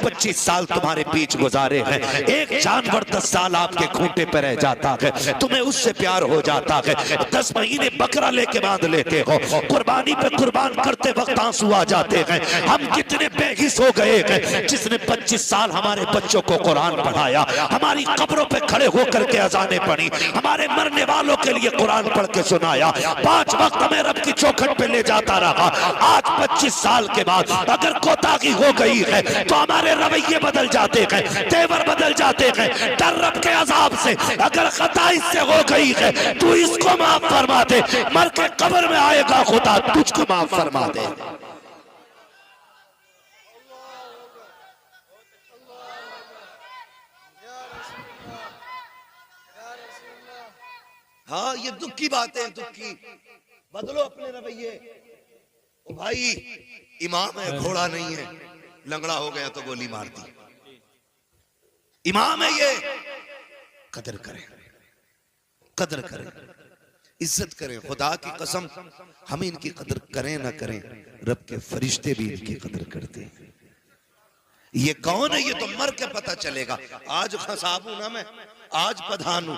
25 साल तुम्हारे बीच गुजारे हैं, एक जानवर 10 साल आपके खूंटे पे रह जाता है, तुम्हें उससे प्यार हो जाता है। 10 महीने बकरा लेके बांध लेते हो, कुर्बानी पे कुर्बान करते वक्त आंसू आ जाते हैं। हम कितने बेहिस हो गए हैं। जिसने 25 साल हमारे बच्चों को कुरान पढ़ाया, हमारी कब्रों पे खड़े होकर के अजानें पढ़ी, हमारे मरने वालों के लिए कुरान पढ़ के सुनाया, 5 वक्त हमें रब की चौखट पे ले जाता रहा। आज 25 साल के बाद अगर कोताही हो गई है तो हमारे रवैये बदल जाते हैं, तेवर बदल जाते हैं। डर रब के अजाब से अगर खता इससे हो गई है तो इसको माफ फरमा दे, मर के कब्र में आएगा खुदा तुझको माफ फरमा दे। हाँ, ये दुख की बात है, दुख की। बदलो अपने रवैये। ओ भाई, इमाम है, घोड़ा नहीं है, लंगड़ा हो गया तो गोली मार दी। इमाम है ये, कदर करें, कदर करें, इज्जत करें। खुदा की कसम, हम इनकी कदर करें ना करें, रब के फरिश्ते भी इनकी कदर करते हैं। ये कौन है, ये तो मर के पता चलेगा। आज खसाब हूं ना मैं, आज प्रधान हूं,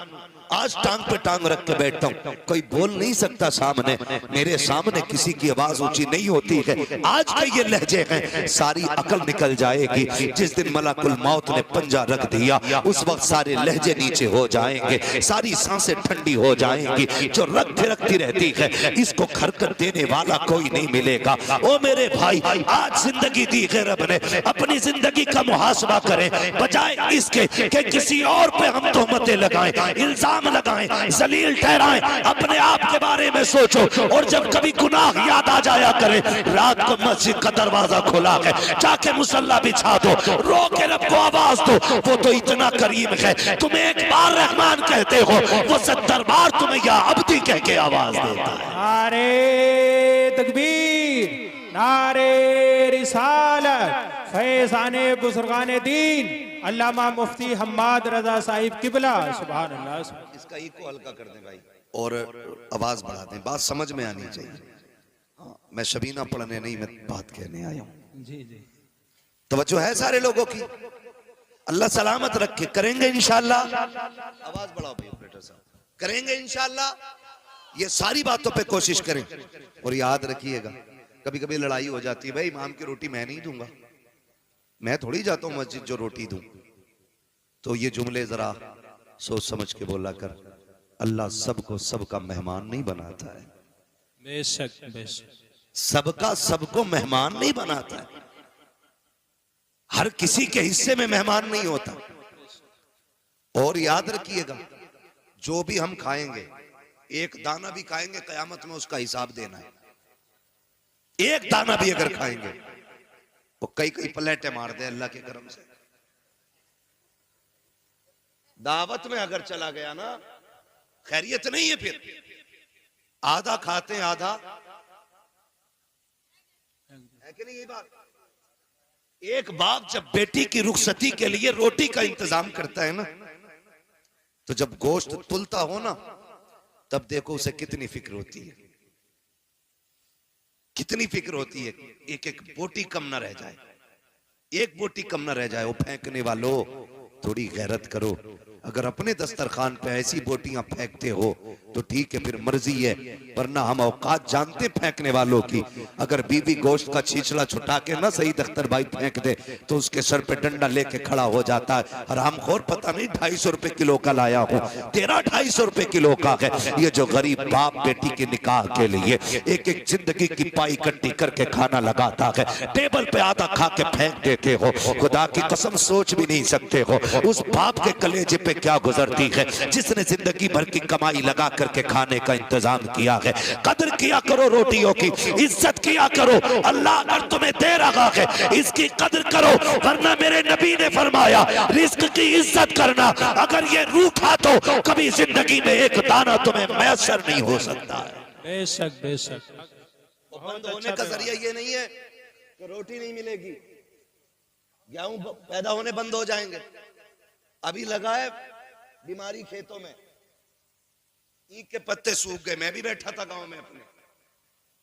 आज टांग पे टांग रख के बैठता हूं, कोई बोल नहीं सकता सामने, मेरे सामने किसी की आवाज ऊंची नहीं होती है। आज के ये लहजे हैं, सारी अकल निकल जाएगी। जिस दिन मलाकुल मौत ने पंजा रख दिया, उस वक्त सारे लहजे नीचे हो जाएंगे, सारी सांसें ठंडी हो जाएंगी। जो रग थिरकती रहती है, इसको खरकत देने वाला कोई नहीं मिलेगा। ओ मेरे भाई, आज जिंदगी दी है रब ने, अपनी जिंदगी का मुहासबा करें, बजाय इसके कि किसी और पे हम तोहमतें लगाएं, इल्जाम लगाएं, जलील ठहराएं। अपने आप के बारे में सोचो, और जब कभी गुनाह याद आ जाया करे, रात को मस्जिद का दरवाजा खुला है, जाके मुसल्ला बिछा दो, रो के रब को आवाज दो। वो तो इतना करीम है, तुम एक बार रहमान कहते हो, वो 70 बार तुम्हें या अब्दी कह के आवाज देता है। नारे तकबीर, नारे रिसालत, फैज़ाने बुजुर्गाने दीन अल्लामा मुफ्ती हम्माद रजा साहिब किबला, सुभान अल्लाह। इसका इको हल्का कर दें भाई, और आवाज बढ़ा दें, बात समझ में आनी चाहिए। हाँ, मैं शबीना पढ़ने नहीं, मैं बात कहने आया हूँ। जी जी, तवज्जो है सारे लोगों की। अल्लाह सलामत रखे, करेंगे इंशाअल्लाह। आवाज बढ़ाओ भाई ऑपरेटर साहब, करेंगे इंशाअल्लाह। ये सारी बातों पे कोशिश करें, और याद रखिएगा, कभी कभी लड़ाई हो जाती है, भाई इमाम की रोटी मैं नहीं दूंगा, मैं थोड़ी जाता हूं मस्जिद जो रोटी दूं। तो ये जुमले जरा सोच समझ के बोला कर। अल्लाह सबको सबका मेहमान नहीं बनाता है, बेशक बेशक, सबका सबको मेहमान नहीं बनाता है, हर किसी के हिस्से में मेहमान नहीं होता। और याद रखिएगा, जो भी हम खाएंगे, एक दाना भी खाएंगे, कयामत में उसका हिसाब देना है। एक दाना भी अगर खाएंगे, वो कई कई प्लेटें मार दे अल्लाह के करम से। दावत में अगर चला गया ना, खैरियत नहीं है। फिर आधा खाते हैं, आधा है कि नहीं ये बात। एक बाप जब बेटी की रुखसती के लिए रोटी का इंतजाम करता है ना, तो जब गोश्त तुलता हो ना, तब देखो उसे कितनी फिक्र होती है, कितनी फिक्र होती है। एक एक बोटी कम ना रह जाए, एक बोटी कम ना रह जाए। वो फेंकने वालों, थोड़ी गैरत करो। अगर अपने दस्तरखान पे ऐसी बोटियां फेंकते हो तो ठीक है, फिर मर्जी है, वरना हम औकात जानते फेंकने वालों की। अगर बीवी गोश्त का छीछड़ा छुटा के ना सही दख्तर भाई फेंक दे तो उसके सर पे डंडा लेके खड़ा हो जाता है। हरामखोर पता नहीं 250 रुपए किलो का लाया हूं, तेरा 250 रुपए किलो का है। ये जो गरीब बाप बेटी के निकाह के लिए एक एक जिंदगी की पाई इकट्ठी करके खाना लगाता है, टेबल पे आधा खा के फेंक देते हो। खुदा की कसम सोच भी नहीं सकते हो उस बाप के कलेजे पे क्या गुजरती है, जिसने जिंदगी भर की कमाई लगा करके खाने का इंतजाम किया है। कदर किया करो रोटियों की, इज्जत किया करो। अल्लाह अगर तुम्हें दे रहा है, इसकी कदर करो, वरना मेरे नबी ने फरमाया रिस्क की इज्जत करना। अगर ये रूठा तो कभी जिंदगी में एक दाना तुम्हें मैसर नहीं हो सकता है। बेशक बेशक। बंद होने का जरिया ये नहीं है कि रोटी नहीं मिलेगी, गेहूं पैदा होने बंद हो जाएंगे। अभी लगा है बीमारी खेतों में, ईद के पत्ते सूख गए। मैं भी बैठा था गांव में अपने,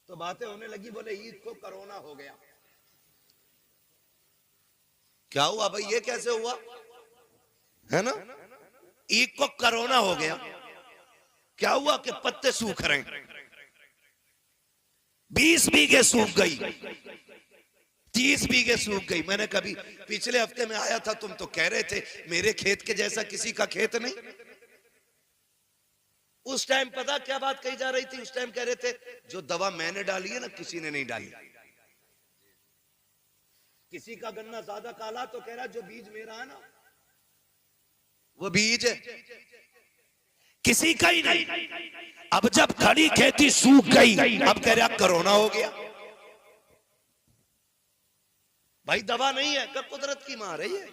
तो बातें होने लगी, बोले ईद को कोरोना हो गया। क्या हुआ भाई, ये कैसे हुआ, है ना। ईख को कोरोना हो गया, क्या हुआ कि पत्ते सूख रहे हैं, 20 बीघे सूख गई, 30 बीघे सूख गई। मैंने कभी पिछले हफ्ते में आया था, तुम तो कह रहे थे मेरे खेत के जैसा किसी का खेत नहीं। उस टाइम पता क्या बात कही जा रही थी, उस टाइम कह रहे थे जो दवा मैंने डाली है ना किसी ने नहीं डाली। किसी का गन्ना ज्यादा काला तो कह रहा जो बीज मेरा है ना वो बीज है, किसी का ही नहीं। अब जब खड़ी खेती सूख गई, अब कह रहा कोरोना हो गया। भाई दवा नहीं है, कब कुदरत की मार है ये,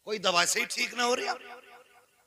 कोई दवा से ही ठीक ना हो रहा।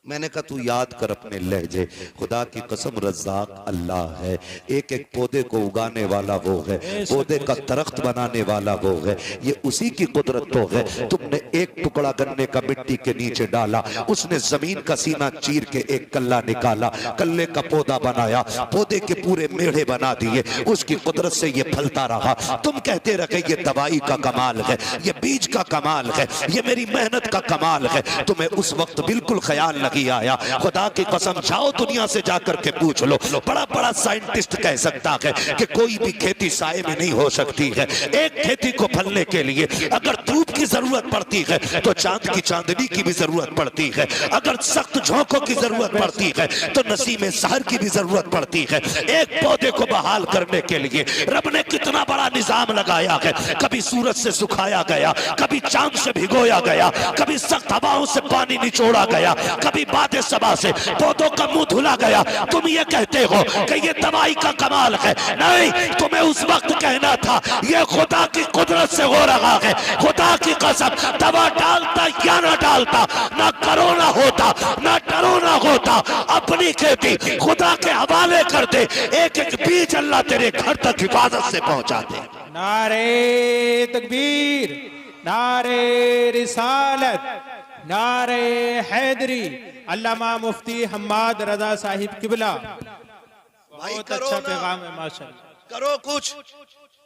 मैंने कहा तू याद कर अपने लहजे, खुदा की कसम रज़्ज़ाक़ अल्लाह है, एक एक पौधे को उगाने वाला वो है, पौधे का दरख्त बनाने वाला वो है, ये उसी की कुदरत तो है। तुमने एक टुकड़ा गन्ने का मिट्टी के नीचे डाला, उसने जमीन का सीना चीर के एक कल्ला निकाला, कल्ले का पौधा बनाया, पौधे के पूरे मेढ़े बना दिए, उसकी कुदरत से ये फलता रहा। तुम कहते रहे ये दवाई का कमाल है, ये बीज का कमाल है, ये मेरी मेहनत का कमाल है। तुम्हें उस वक्त बिल्कुल ख्याल नहीं आया। खुदा की कसम जाओ दुनिया से जाकर के पूछ लो, बड़ा बड़ा साइंटिस्ट कह सकता है कि कोई भी खेती साए में नहीं हो सकती है। एक खेती को फलने के लिए अगर धूप की जरूरत पड़ती है तो चांद की चांदनी की भी जरूरत पड़ती है, अगर सख्त झोंकों की जरूरत पड़ती है तो नसीम सहर की भी जरूरत पड़ती है। एक पौधे को बहाल करने के लिए रब ने कितना बड़ा निजाम लगाया है। कभी सूरज से सुखाया गया, कभी चांद से भिगोया गया, कभी सख्त हवाओं से पानी निचोड़ा गया, कभी बादे सबा से पौधों का मुंह धुला गया। तुम ये कहते हो कि ये दवाई का कमाल है, नहीं, तुम्हें उस वक्त कहना था ये खुदा की कुदरत से हो रहा है। खुदा की कसम दवा डालता या ना डालता, ना कोरोना होता ना टरोना होता। अपनी खेती खुदा के हवाले कर दे, एक एक बीज अल्लाह तेरे घर तक हिफाजत से पहुंचा दे। नारे तकबीर, नारे रिसालत, नारे हैदरी। अल्लामा मुफ्ती हम्माद रजा साहिब किबला, बहुत अच्छा पैगाम है माशाअल्लाह। करो कुछ,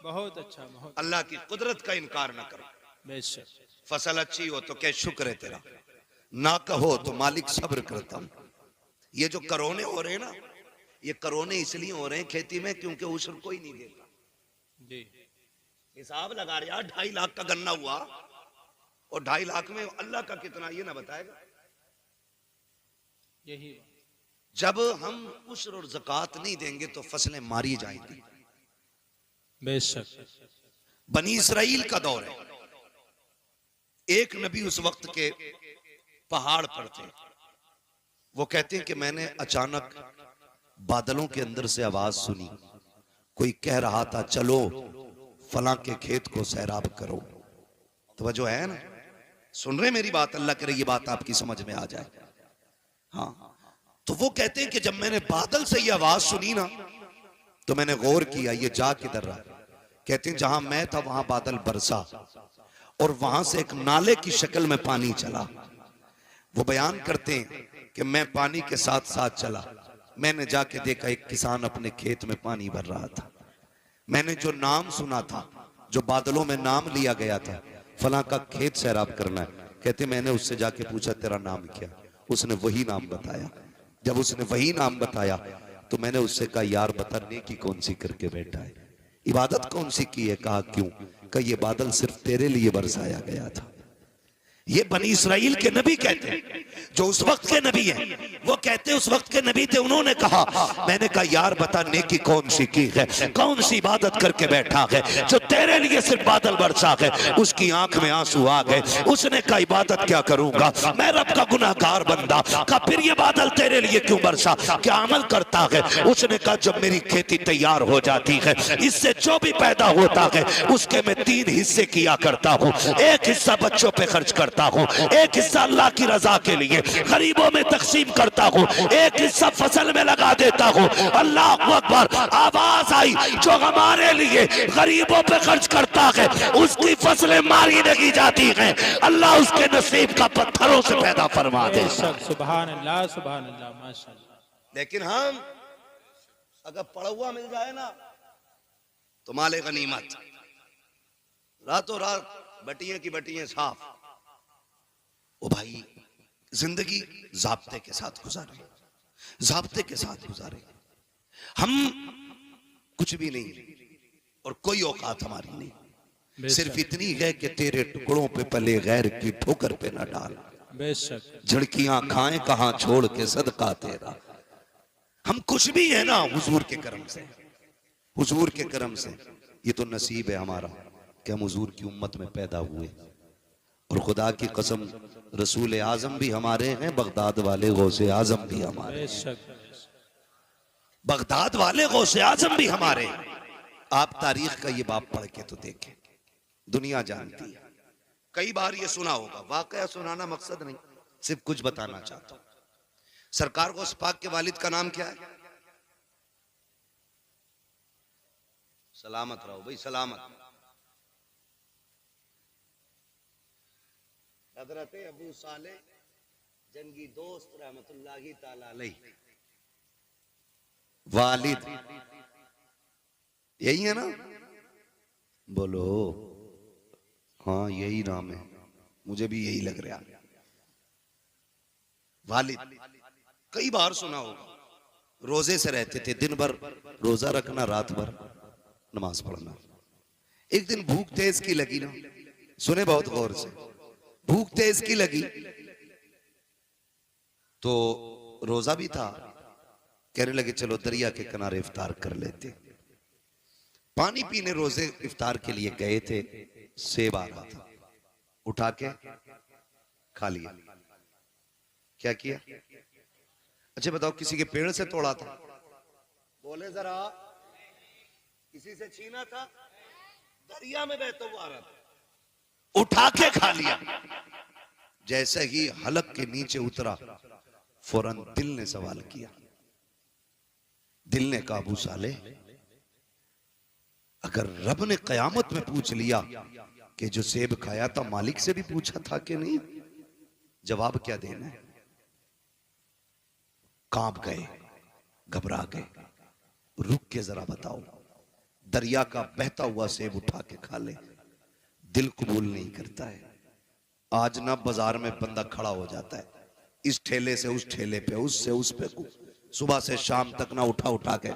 बहुत अच्छा, बहुत अल्लाह की कुदरत का इनकार ना करो। बेशक। फसल अच्छी हो तो क्या शुक्र है तेरा, ना कहो तो मालिक सब्र करता हूं। ये जो करोने हो रहे हैं ना, ये करोने इसलिए हो रहे हैं खेती में क्योंकि उशर कोई नहीं देता जी। हिसाब लगा रहे यार, 2.5 लाख का गन्ना हुआ और 2.5 लाख में अल्लाह का कितना ये ना बताएगा। यही जब हम उशर और ज़कात नहीं देंगे तो फसलें मारी जाएंगी। बेशक। बनी इसराइल का दौर है, एक नबी उस वक्त के पहाड़ पर थे। वो कहते हैं कि मैंने अचानक बादलों के अंदर से आवाज सुनी, कोई कह रहा था चलो फलां के खेत को सैराब करो। तो जो है ना, सुन रहे मेरी बात, अल्लाह करे ये बात आपकी समझ में आ जाए। हाँ, तो वो कहते हैं कि जब मैंने बादल से ये आवाज सुनी ना तो मैंने गौर किया ये जा किधर रहा। कहते हैं जहां मैं था वहां बादल बरसा और वहां से एक नाले की शक्ल में पानी चला। वो बयान करते हैं कि मैं पानी के साथ साथ चला, मैंने जाके देखा एक किसान अपने खेत में पानी भर रहा था। मैंने जो नाम सुना था, जो बादलों में नाम लिया गया था, फलां का खेत सैराब करना है, कहते मैंने उससे जाके पूछा तेरा नाम क्या, उसने वही नाम बताया। जब उसने वही नाम बताया तो मैंने उससे कहा यार बता नेकी कौन सी करके बैठा है, इबादत कौन सी की है। कहा क्यों, कहा ये बादल सिर्फ तेरे लिए बरसाया गया था। ये बनी इसराइल के नबी कहते हैं, जो उस वक्त के नबी हैं, वो कहते हैं उस वक्त के नबी थे। उन्होंने कहा, मैंने कहा यार बता नेकी कौन सी की है, कौन सी इबादत करके बैठा है जो तेरे लिए सिर्फ बादल बरसा है। उसकी आंख में आंसू आ गए। उसने कहा इबादत क्या करूंगा, मैं रब का गुनाहगार बंदा। कहा फिर ये बादल तेरे लिए क्यों बरसा, क्या अमल करता है। उसने कहा जब मेरी खेती तैयार हो जाती है, इससे जो भी पैदा होता है उसके मैं 3 हिस्से किया करता हूँ। एक हिस्सा बच्चों पे खर्च करता हूँ, एक हिस्सा अल्लाह की रजा के लिए गरीबों में तकसीम करता हूँ, एक हिस्सा फसल में लगा देता हूँ। अल्लाह अकबर, आवाज आई जो हमारे लिए गरीबों पे खर्च करता है उसकी फसलें मारी नहीं जाती हैं, अल्लाह उसके नसीब का पत्थरों से पैदा फरमा दे। सुभान अल्लाह, सुभान अल्लाह, माशाअल्लाह। लेकिन हम अगर पड़ा हुआ मिल जाए ना तो माले गनीमत, रातों रात बटियां की बटियां साफ। ओ भाई, जिंदगी जाब्ते के साथ गुजारे, जाब्ते के साथ गुजारे। हम कुछ भी नहीं और कोई औकात हमारी नहीं, सिर्फ इतनी है कि तेरे टुकड़ों पे पले गैर की ठोकर पे न डाल, बेशक झड़कियां खाएं कहां छोड़ के सदका तेरा। हम कुछ भी है ना हुजूर के करम से, हुजूर के करम से। ये तो नसीब है हमारा कि हम हुजूर की उम्मत में पैदा हुए। और खुदा की कसम, रसूल आजम भी हमारे हैं, बगदाद वाले गौसे आजम भी हमारे, बेशक बगदाद वाले गौसे आजम भी हमारे। आप तारीख का ये बाप पढ़ के तो देखें, दुनिया जानती है। कई बार ये सुना होगा, वाकया सुनाना मकसद नहीं, सिर्फ कुछ बताना चाहता हूं। सरकार गौस पाक के वालिद का नाम क्या है? सलामत रहो भाई, सलामत। हजरत अबू साले जंगी दोस्त रहमतुल्लाहि ताला अलैह वालिद, यही है ना? बोलो हाँ यही नाम है, मुझे भी यही लग रहा है। वालिद कई बार सुना होगा। रोजे से रहते थे, दिन भर रोजा रखना, रात भर नमाज पढ़ना। एक दिन भूख तेज की लगी ना, सुने बहुत गौर से, भूख तेज की लगी तो रोजा भी था, कहने लगे चलो दरिया के किनारे इफ्तार कर लेते। पानी पीने रोजे इफ्तार के लिए गए थे, सेब आ रहा था, उठा के खा लिया। क्या किया? अच्छा बताओ, किसी के पेड़ से तोड़ा था? बोले जरा, किसी से छीना था? दरिया में बहता हुआ आ रहा था, उठा के खा लिया। जैसे ही हलक के नीचे उतरा, फौरन दिल ने सवाल किया। दिल ने कहा, अबू साले, अगर रब ने कयामत में पूछ लिया कि जो सेब खाया था मालिक से भी पूछा था कि नहीं, जवाब क्या देना है? कांप गए, घबरा गए। रुक के जरा बताओ, दरिया का बहता हुआ सेब उठा के खा ले, दिल कबूल नहीं करता है। आज ना बाजार में बंदा खड़ा हो जाता है, इस ठेले से उस ठेले पे, उससे उस पे, सुबह से शाम तक ना उठा उठा के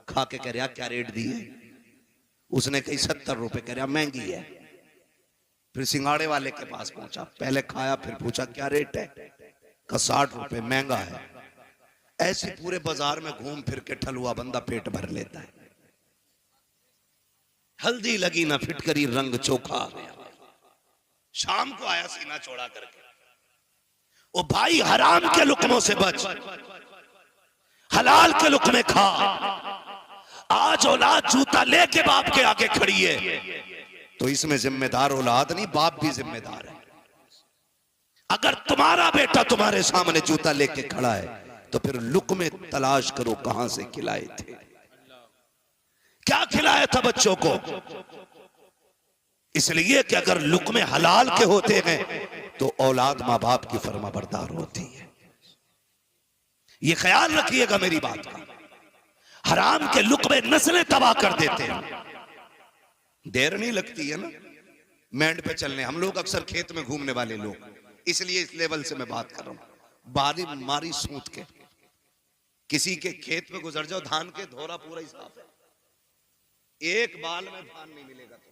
खा के कह रहा क्या रेट दी है? उसने कही 70 रुपए, कह रहा महंगी है। फिर सिंगाड़े वाले के पास पहुंचा, पहले खाया फिर पूछा क्या रेट है? का 60 रुपए, महंगा है। ऐसे पूरे बाजार में घूम फिर के ठलुआ बंदा पेट भर लेता है। हल्दी लगी ना फिटकरी, रंग चोखा आ गया। शाम को आया सीना चौड़ा करके, ओ भाई हराम के लुकमों से बच, हलाल के लुकमे खा। आज औलाद जूता लेके बाप के आगे खड़ी है, तो इसमें जिम्मेदार औलाद नहीं, बाप भी जिम्मेदार है। अगर तुम्हारा बेटा तुम्हारे सामने जूता लेके खड़ा है तो फिर लुकमे तलाश करो, कहां से खिलाए थे, क्या खिलाया था बच्चों को। इसलिए कि अगर लुकमे हलाल के होते हैं तो औलाद मां बाप की फर्माबरदार होती है। ये ख्याल रखिएगा मेरी बात का। हराम के लुकमे नस्लें तबाह कर देते हैं। देर नहीं लगती है ना मैंड पे चलने। हम लोग अक्सर खेत में घूमने वाले लोग, इसलिए इस लेवल से मैं बात कर रहा हूं। बारी मारी सूत के किसी के खेत में गुजर जाओ, धान के धोरा पूरा ही साफ है, एक बाल में धान नहीं मिलेगा, तो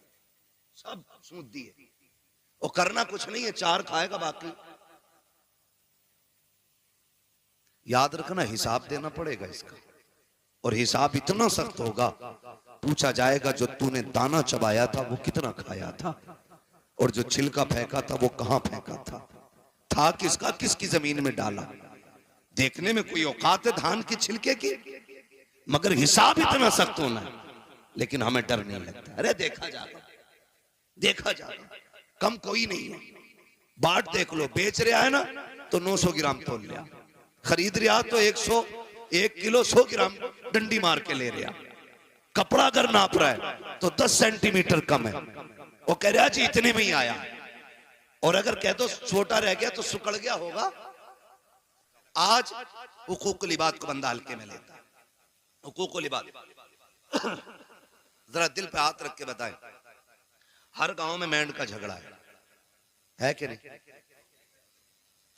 सब सूत दिए। और करना कुछ नहीं है, चार खाएगा बाकी। याद रखना, हिसाब देना पड़ेगा इसका, और हिसाब इतना सख्त होगा, पूछा जाएगा जो तूने दाना चबाया था वो कितना खाया था, और जो छिलका फेंका था वो कहां फेंका था किसका, किसकी जमीन में डाला। देखने में कोई औकात है धान के छिलके की, मगर हिसाब इतना सख्त होना है। लेकिन हमें डर नहीं लगता, अरे देखा जाएगा, देखा जाएगा, कम कोई नहीं है। बाट देख लो, बेच रहा है ना तो 900 ग्राम तोल लिया, खरीद रहा तो 101 किलो 100 ग्राम डंडी मार के ले रहा। कपड़ा अगर नाप रहा है तो 10 सेंटीमीटर कम है, वो कह रहा जी इतने में ही आया। और अगर कह दो छोटा रह गया तो सुकड़ गया होगा। आज हुकूकुल इबाद को बंदा हल्के में लेता है। हुकूकुल इबाद जरा दिल पे हाथ रख के बताएं, हर गांव में मेंढ का झगड़ा है, है कि नहीं?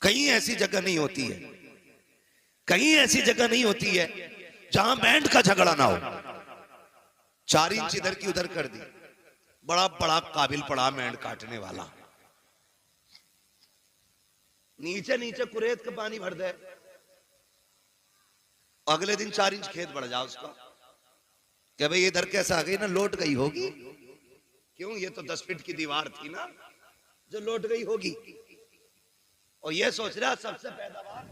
कहीं ऐसी जगह नहीं होती है, कहीं ऐसी जगह नहीं होती है जहां बैंड का झगड़ा ना हो। 4 इंच इधर की उधर कर दी, बड़ा बड़ा काबिल पड़ा बैंड काटने वाला, नीचे नीचे कुरेद का पानी भर दे, अगले दिन 4 इंच खेत बढ़ जाए उसका, क्या भाई इधर कैसा आ गई ना, लौट गई होगी। क्यों? ये तो 10 फीट की दीवार थी ना जो लौट गई होगी। और ये सोच रहा सबसे पैदावार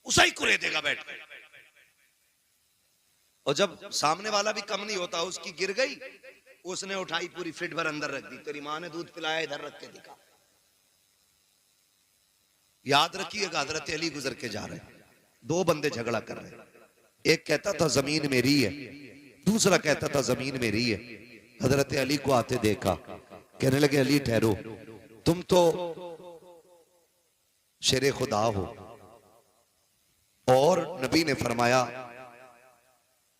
उसा ही कुरेदेगा बैठ कर। और जब सामने वाला भी कम नहीं होता, उसकी गिर गई, उसने उठाई पूरी फीट भर अंदर रख दी, तेरी मां ने दूध पिलाया इधर रख के दिखा। याद रखिएगा, हजरत अली गुजर के जा रहे, 2 बंदे झगड़ा कर रहे, एक कहता था जमीन मेरी है, दूसरा कहता था जमीन मेरी है। हजरत अली को आते देखा, कहने लगे अली ठहरो, तुम तो शेरे खुदा हो, और नबी ने फरमाया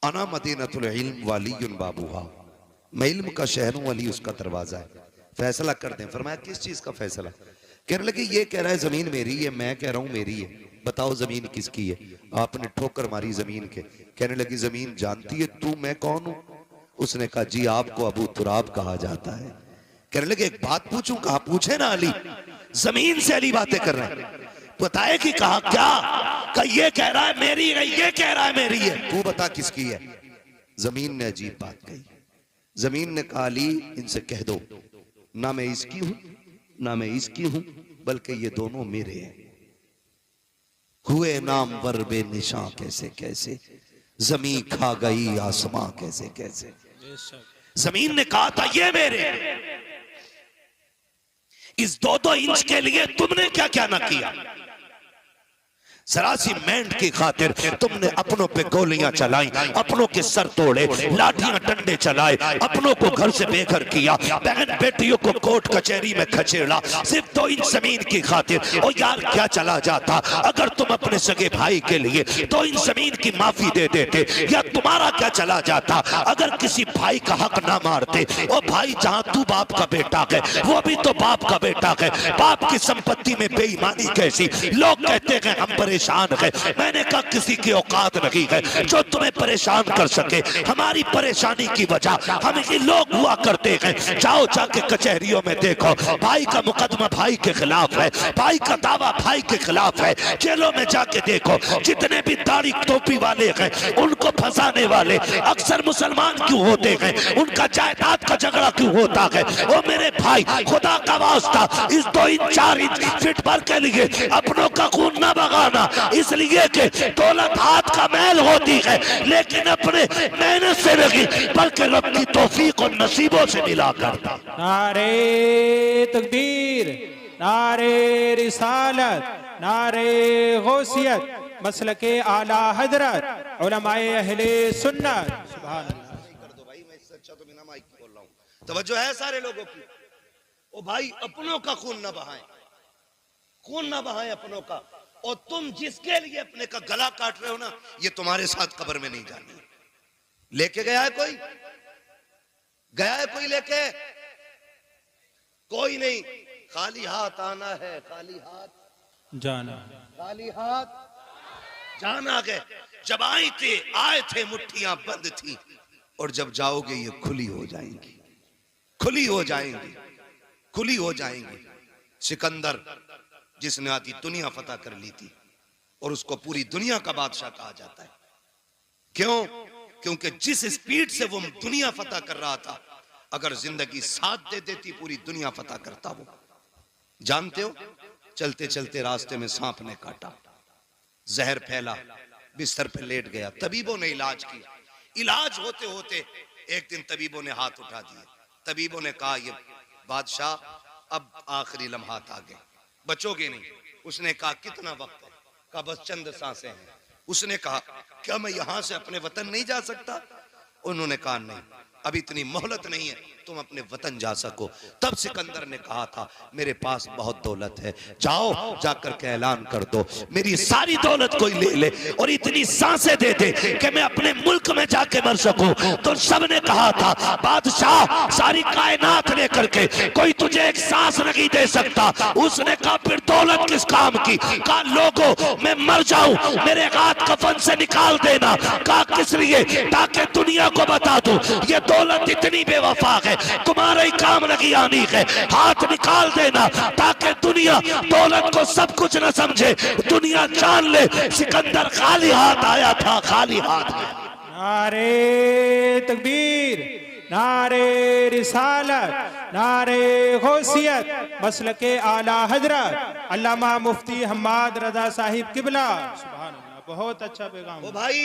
अना मदीनतुल इल्म वालियुन बाबूहा, मैं इल्म का शहर हूं, अली उसका दरवाजा है, फैसला कर दें। फरमाया किस चीज का फैसला? कहने लगे ये कह रहा है जमीन मेरी है, मैं कह रहा हूं मेरी है, बताओ जमीन किसकी है? आपने ठोकर मारी जमीन के। कहने लगी जमीन जानती है तू मैं कौन हूं? उसने कहा जी आपको अबू तुराब कहा जाता है। कहने लगे एक बात पूछूं? कहा पूछे ना अली। जमीन से अली बातें कर रहे हैं, बताए कि कहा क्या? कहा ये कह रहा है मेरी है, ये कह रहा है मेरी है, तू बता किसकी है? जमीन ने अजीब बात कही। जमीन ने कहा अली इनसे कह दो ना मैं इसकी हूं ना मैं इसकी हूं, बल्कि ये दोनों मेरे हैं। हुए नाम वर बेनिशां कैसे कैसे, जमीन खा गई आसमां कैसे कैसे। जमीन ने कहा था ये मेरे हैं, इस 2-2 इंच के लिए तुमने क्या क्या ना किया। जरा सी मेंढ की खातिर तुमने अपनों पे गोलियां चलाई, अपनों के सर तोड़े, लाठियां डंडे चलाए, अपनों को घर से बेघर किया, बहन बेटियों को कोर्ट कचहरी में खचेड़ा, सिर्फ 2 इंच जमीन की खातिर। और यार क्या चला जाता अगर तुम अपने सगे भाई के लिए 2 इंच जमीन की माफी दे देते, या तुम्हारा क्या चला जाता अगर किसी भाई का हक ना मारते। और भाई जहां तू बाप का बेटा है वो भी तो बाप का बेटा है, बाप की संपत्ति में बेईमानी कैसी। लोग कहते हैं हम परेशान है, मैंने कहा किसी की औकात नहीं है जो तुम्हें परेशान कर सके। हमारी परेशानी की वजह हम ही लोग हुआ करते हैं। जाओ जाके कचहरियों में देखो, भाई का मुकदमा भाई के खिलाफ है, भाई का दावा भाई के खिलाफ है। जेलों में जाके देखो, जितने भी दाढ़ी टोपी वाले हैं उनको फंसाने वाले अक्सर मुसलमान क्यों होते हैं, उनका जायदाद का झगड़ा क्यों होता है। वो मेरे भाई खुदा का वास्ता इस 2 इंच 4 इंच फीट भर के लिए अपनों का खून न बगाना, इसलिए कि दौलत हाथ का मैल होती है लेकिन अपने मेहनत से नहीं बल्कि रब की तौफीक और नसीबों से मिला करता। नारे तकबीर, नारे रिसालत, नारे गौसियत, मसलके आला हजरत, उलमाए अहले सुन्नत। सुभान अल्लाह। कर दो भाई, मैं इससे अच्छा तो बिना माइक बोल रहा हूं। तवज्जो है सारे लोगों की। ओ भाई अपनों का खून ना बहाएं, खून ना बहाएं अपनों का। और तुम जिसके लिए अपने का गला काट रहे हो ना, ये तुम्हारे साथ कब्र में नहीं जानी। लेके गया है कोई? गया है कोई लेके? कोई नहीं। खाली हाथ आना है, खाली हाथ जाना, खाली हाथ जाना है। जब आए थे मुट्ठियां बंद थी, और जब जाओगे ये खुली हो जाएंगी, खुली हो जाएंगी, खुली हो जाएंगी। सिकंदर जिसने आधी दुनिया फतह कर ली थी और उसको पूरी दुनिया का बादशाह कहा जाता है। क्यों? क्योंकि जिस स्पीड से वो दुनिया फतह कर रहा था, अगर जिंदगी साथ दे देती पूरी दुनिया फतह करता वो। जानते हो, चलते चलते रास्ते में सांप ने काटा, जहर फैला, बिस्तर पे लेट गया, तबीबों ने इलाज किया। इलाज होते होते एक दिन तबीबों ने हाथ उठा दिए। तबीबों ने कहा ये बादशाह अब आखिरी लम्हात आ गए, बचोगे नहीं। उसने कहा कितना वक्त है? कहा बस चंद सांसें हैं। उसने कहा क्या मैं यहां से अपने वतन नहीं जा सकता? उन्होंने कहा नहीं। अब इतनी मोहलत नहीं है तुम अपने वतन जा सको। तब सिकंदर ने कहा था मेरे पास बहुत दौलत है, जाओ जाकर के ऐलान कर दो मेरी सारी दौलत कोई ले ले और इतनी सांसें दे दे कि मैं अपने मुल्क में जाके मर सकूं। तो सबने कहा था बादशाह सारी कायनात लेकर के कोई तुझे एक सांस नहीं दे सकता। उसने कहा फिर दौलत किस काम की? कहा लोगों मैं मर जाऊं मेरे हाथ कफन से निकाल देना। कहा किस लिए? ताकि दुनिया को बता दूं ये दौलत इतनी बेवफा है, तुम्हारे ही काम लगी आनी है, हाथ निकाल देना ताकि दुनिया दौलत को सब कुछ न समझे, दुनिया जान ले सिकंदर खाली हाथ आया था, खाली हाथ। नारे तकबीर, नारे रिसालत, नारे गौसियत, मसलके आला हजरत अल्लामा मुफ्ती हम्माद रजा साहिब किबला। सुभान अल्लाह, बहुत अच्छा पैगाम। ओ भाई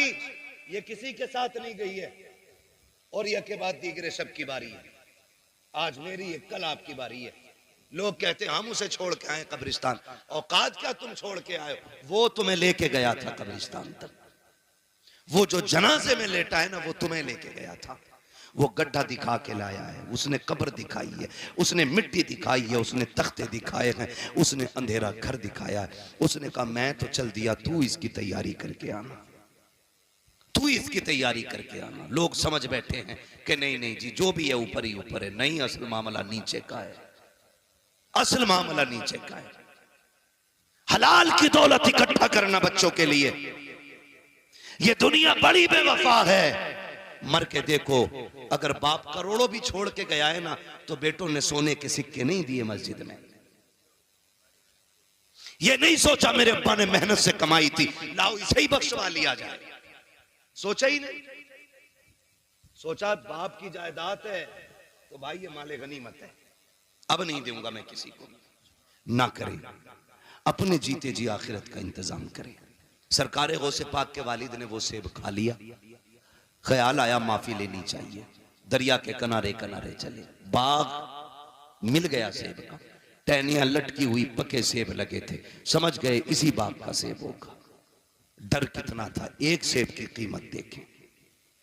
ये किसी के साथ नहीं गई है और यह के बाद दीगरे सब की बारी है। आज मेरी है, कल आपकी बारी है। लोग कहते हैं हम उसे छोड़ के आए कब्रिस्तान। औकात क्या तुम छोड़ के आए? वो तुम्हें लेके गया था कब्रिस्तान तक। वो जो जनाजे में लेटा है ना वो तुम्हें लेके गया था। वो गड्ढा दिखा के लाया है, उसने कब्र दिखाई है, उसने मिट्टी दिखाई है, उसने तख्ते दिखाए हैं, उसने अंधेरा घर दिखाया है। उसने कहा मैं तो चल दिया, तू इसकी तैयारी करके आना, तू इसकी तैयारी करके आना। लोग समझ बैठे हैं कि नहीं नहीं जी जो भी है ऊपर ही ऊपर है। नहीं, असल मामला नीचे का है, असल मामला नीचे का है। हलाल की दौलत इकट्ठा करना बच्चों के लिए। ये दुनिया बड़ी बेवफा है। मर के देखो, अगर बाप करोड़ों भी छोड़ के गया है ना तो बेटों ने सोने के सिक्के नहीं दिए मस्जिद में। ये नहीं सोचा मेरे अब्बा ने मेहनत से कमाई थी, लाओ इसे ही बख्शवा लिया जाए। सोचा ही नहीं। सोचा बाप की जायदाद है तो भाई ये माले गनीमत है, अब नहीं दूंगा मैं किसी को। ना करें, अपने जीते जी आखिरत का इंतजाम करें। सरकारे गौसे पाक के वालिद ने वो सेब खा लिया, ख्याल आया माफी लेनी चाहिए। दरिया के किनारे किनारे चले, बाग मिल गया सेब का, टहनियां लटकी हुई पके सेब लगे थे। समझ गए इसी बाग का सेब होगा। डर कितना था, एक सेब की कीमत देखें,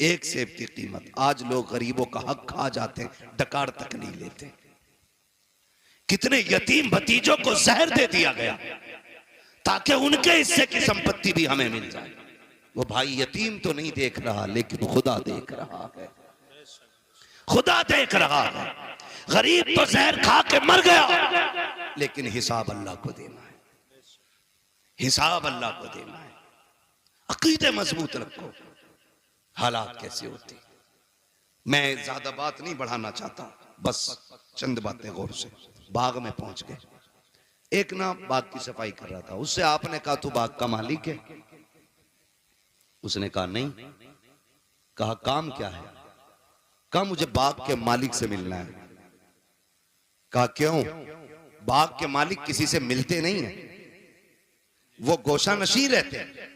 एक सेब की कीमत। आज लोग गरीबों का हक खा जाते हैं, डकार तक नहीं लेते। कितने यतीम भतीजों को जहर दे दिया गया ताकि उनके हिस्से की संपत्ति भी हमें मिल जाए। वो भाई यतीम तो नहीं देख रहा लेकिन खुदा देख रहा है, खुदा देख रहा है। गरीब तो जहर खा के मर गया लेकिन हिसाब अल्लाह को देना है, हिसाब अल्लाह को देना है। अकीदे मजबूत रखो। हालात कैसे होते, मैं ज्यादा बात नहीं बढ़ाना चाहता, बस चंद बातें गौर से। बाग में पहुंच गए, एक ना बाग की सफाई कर रहा था, उससे आपने कहा तू बाग का मालिक है? उसने कहा नहीं। कहा काम क्या है? कहा मुझे बाग के मालिक से मिलना है। कहा क्यों? बाग के मालिक किसी से मिलते नहीं है, वो गोशा नशी रहते हैं।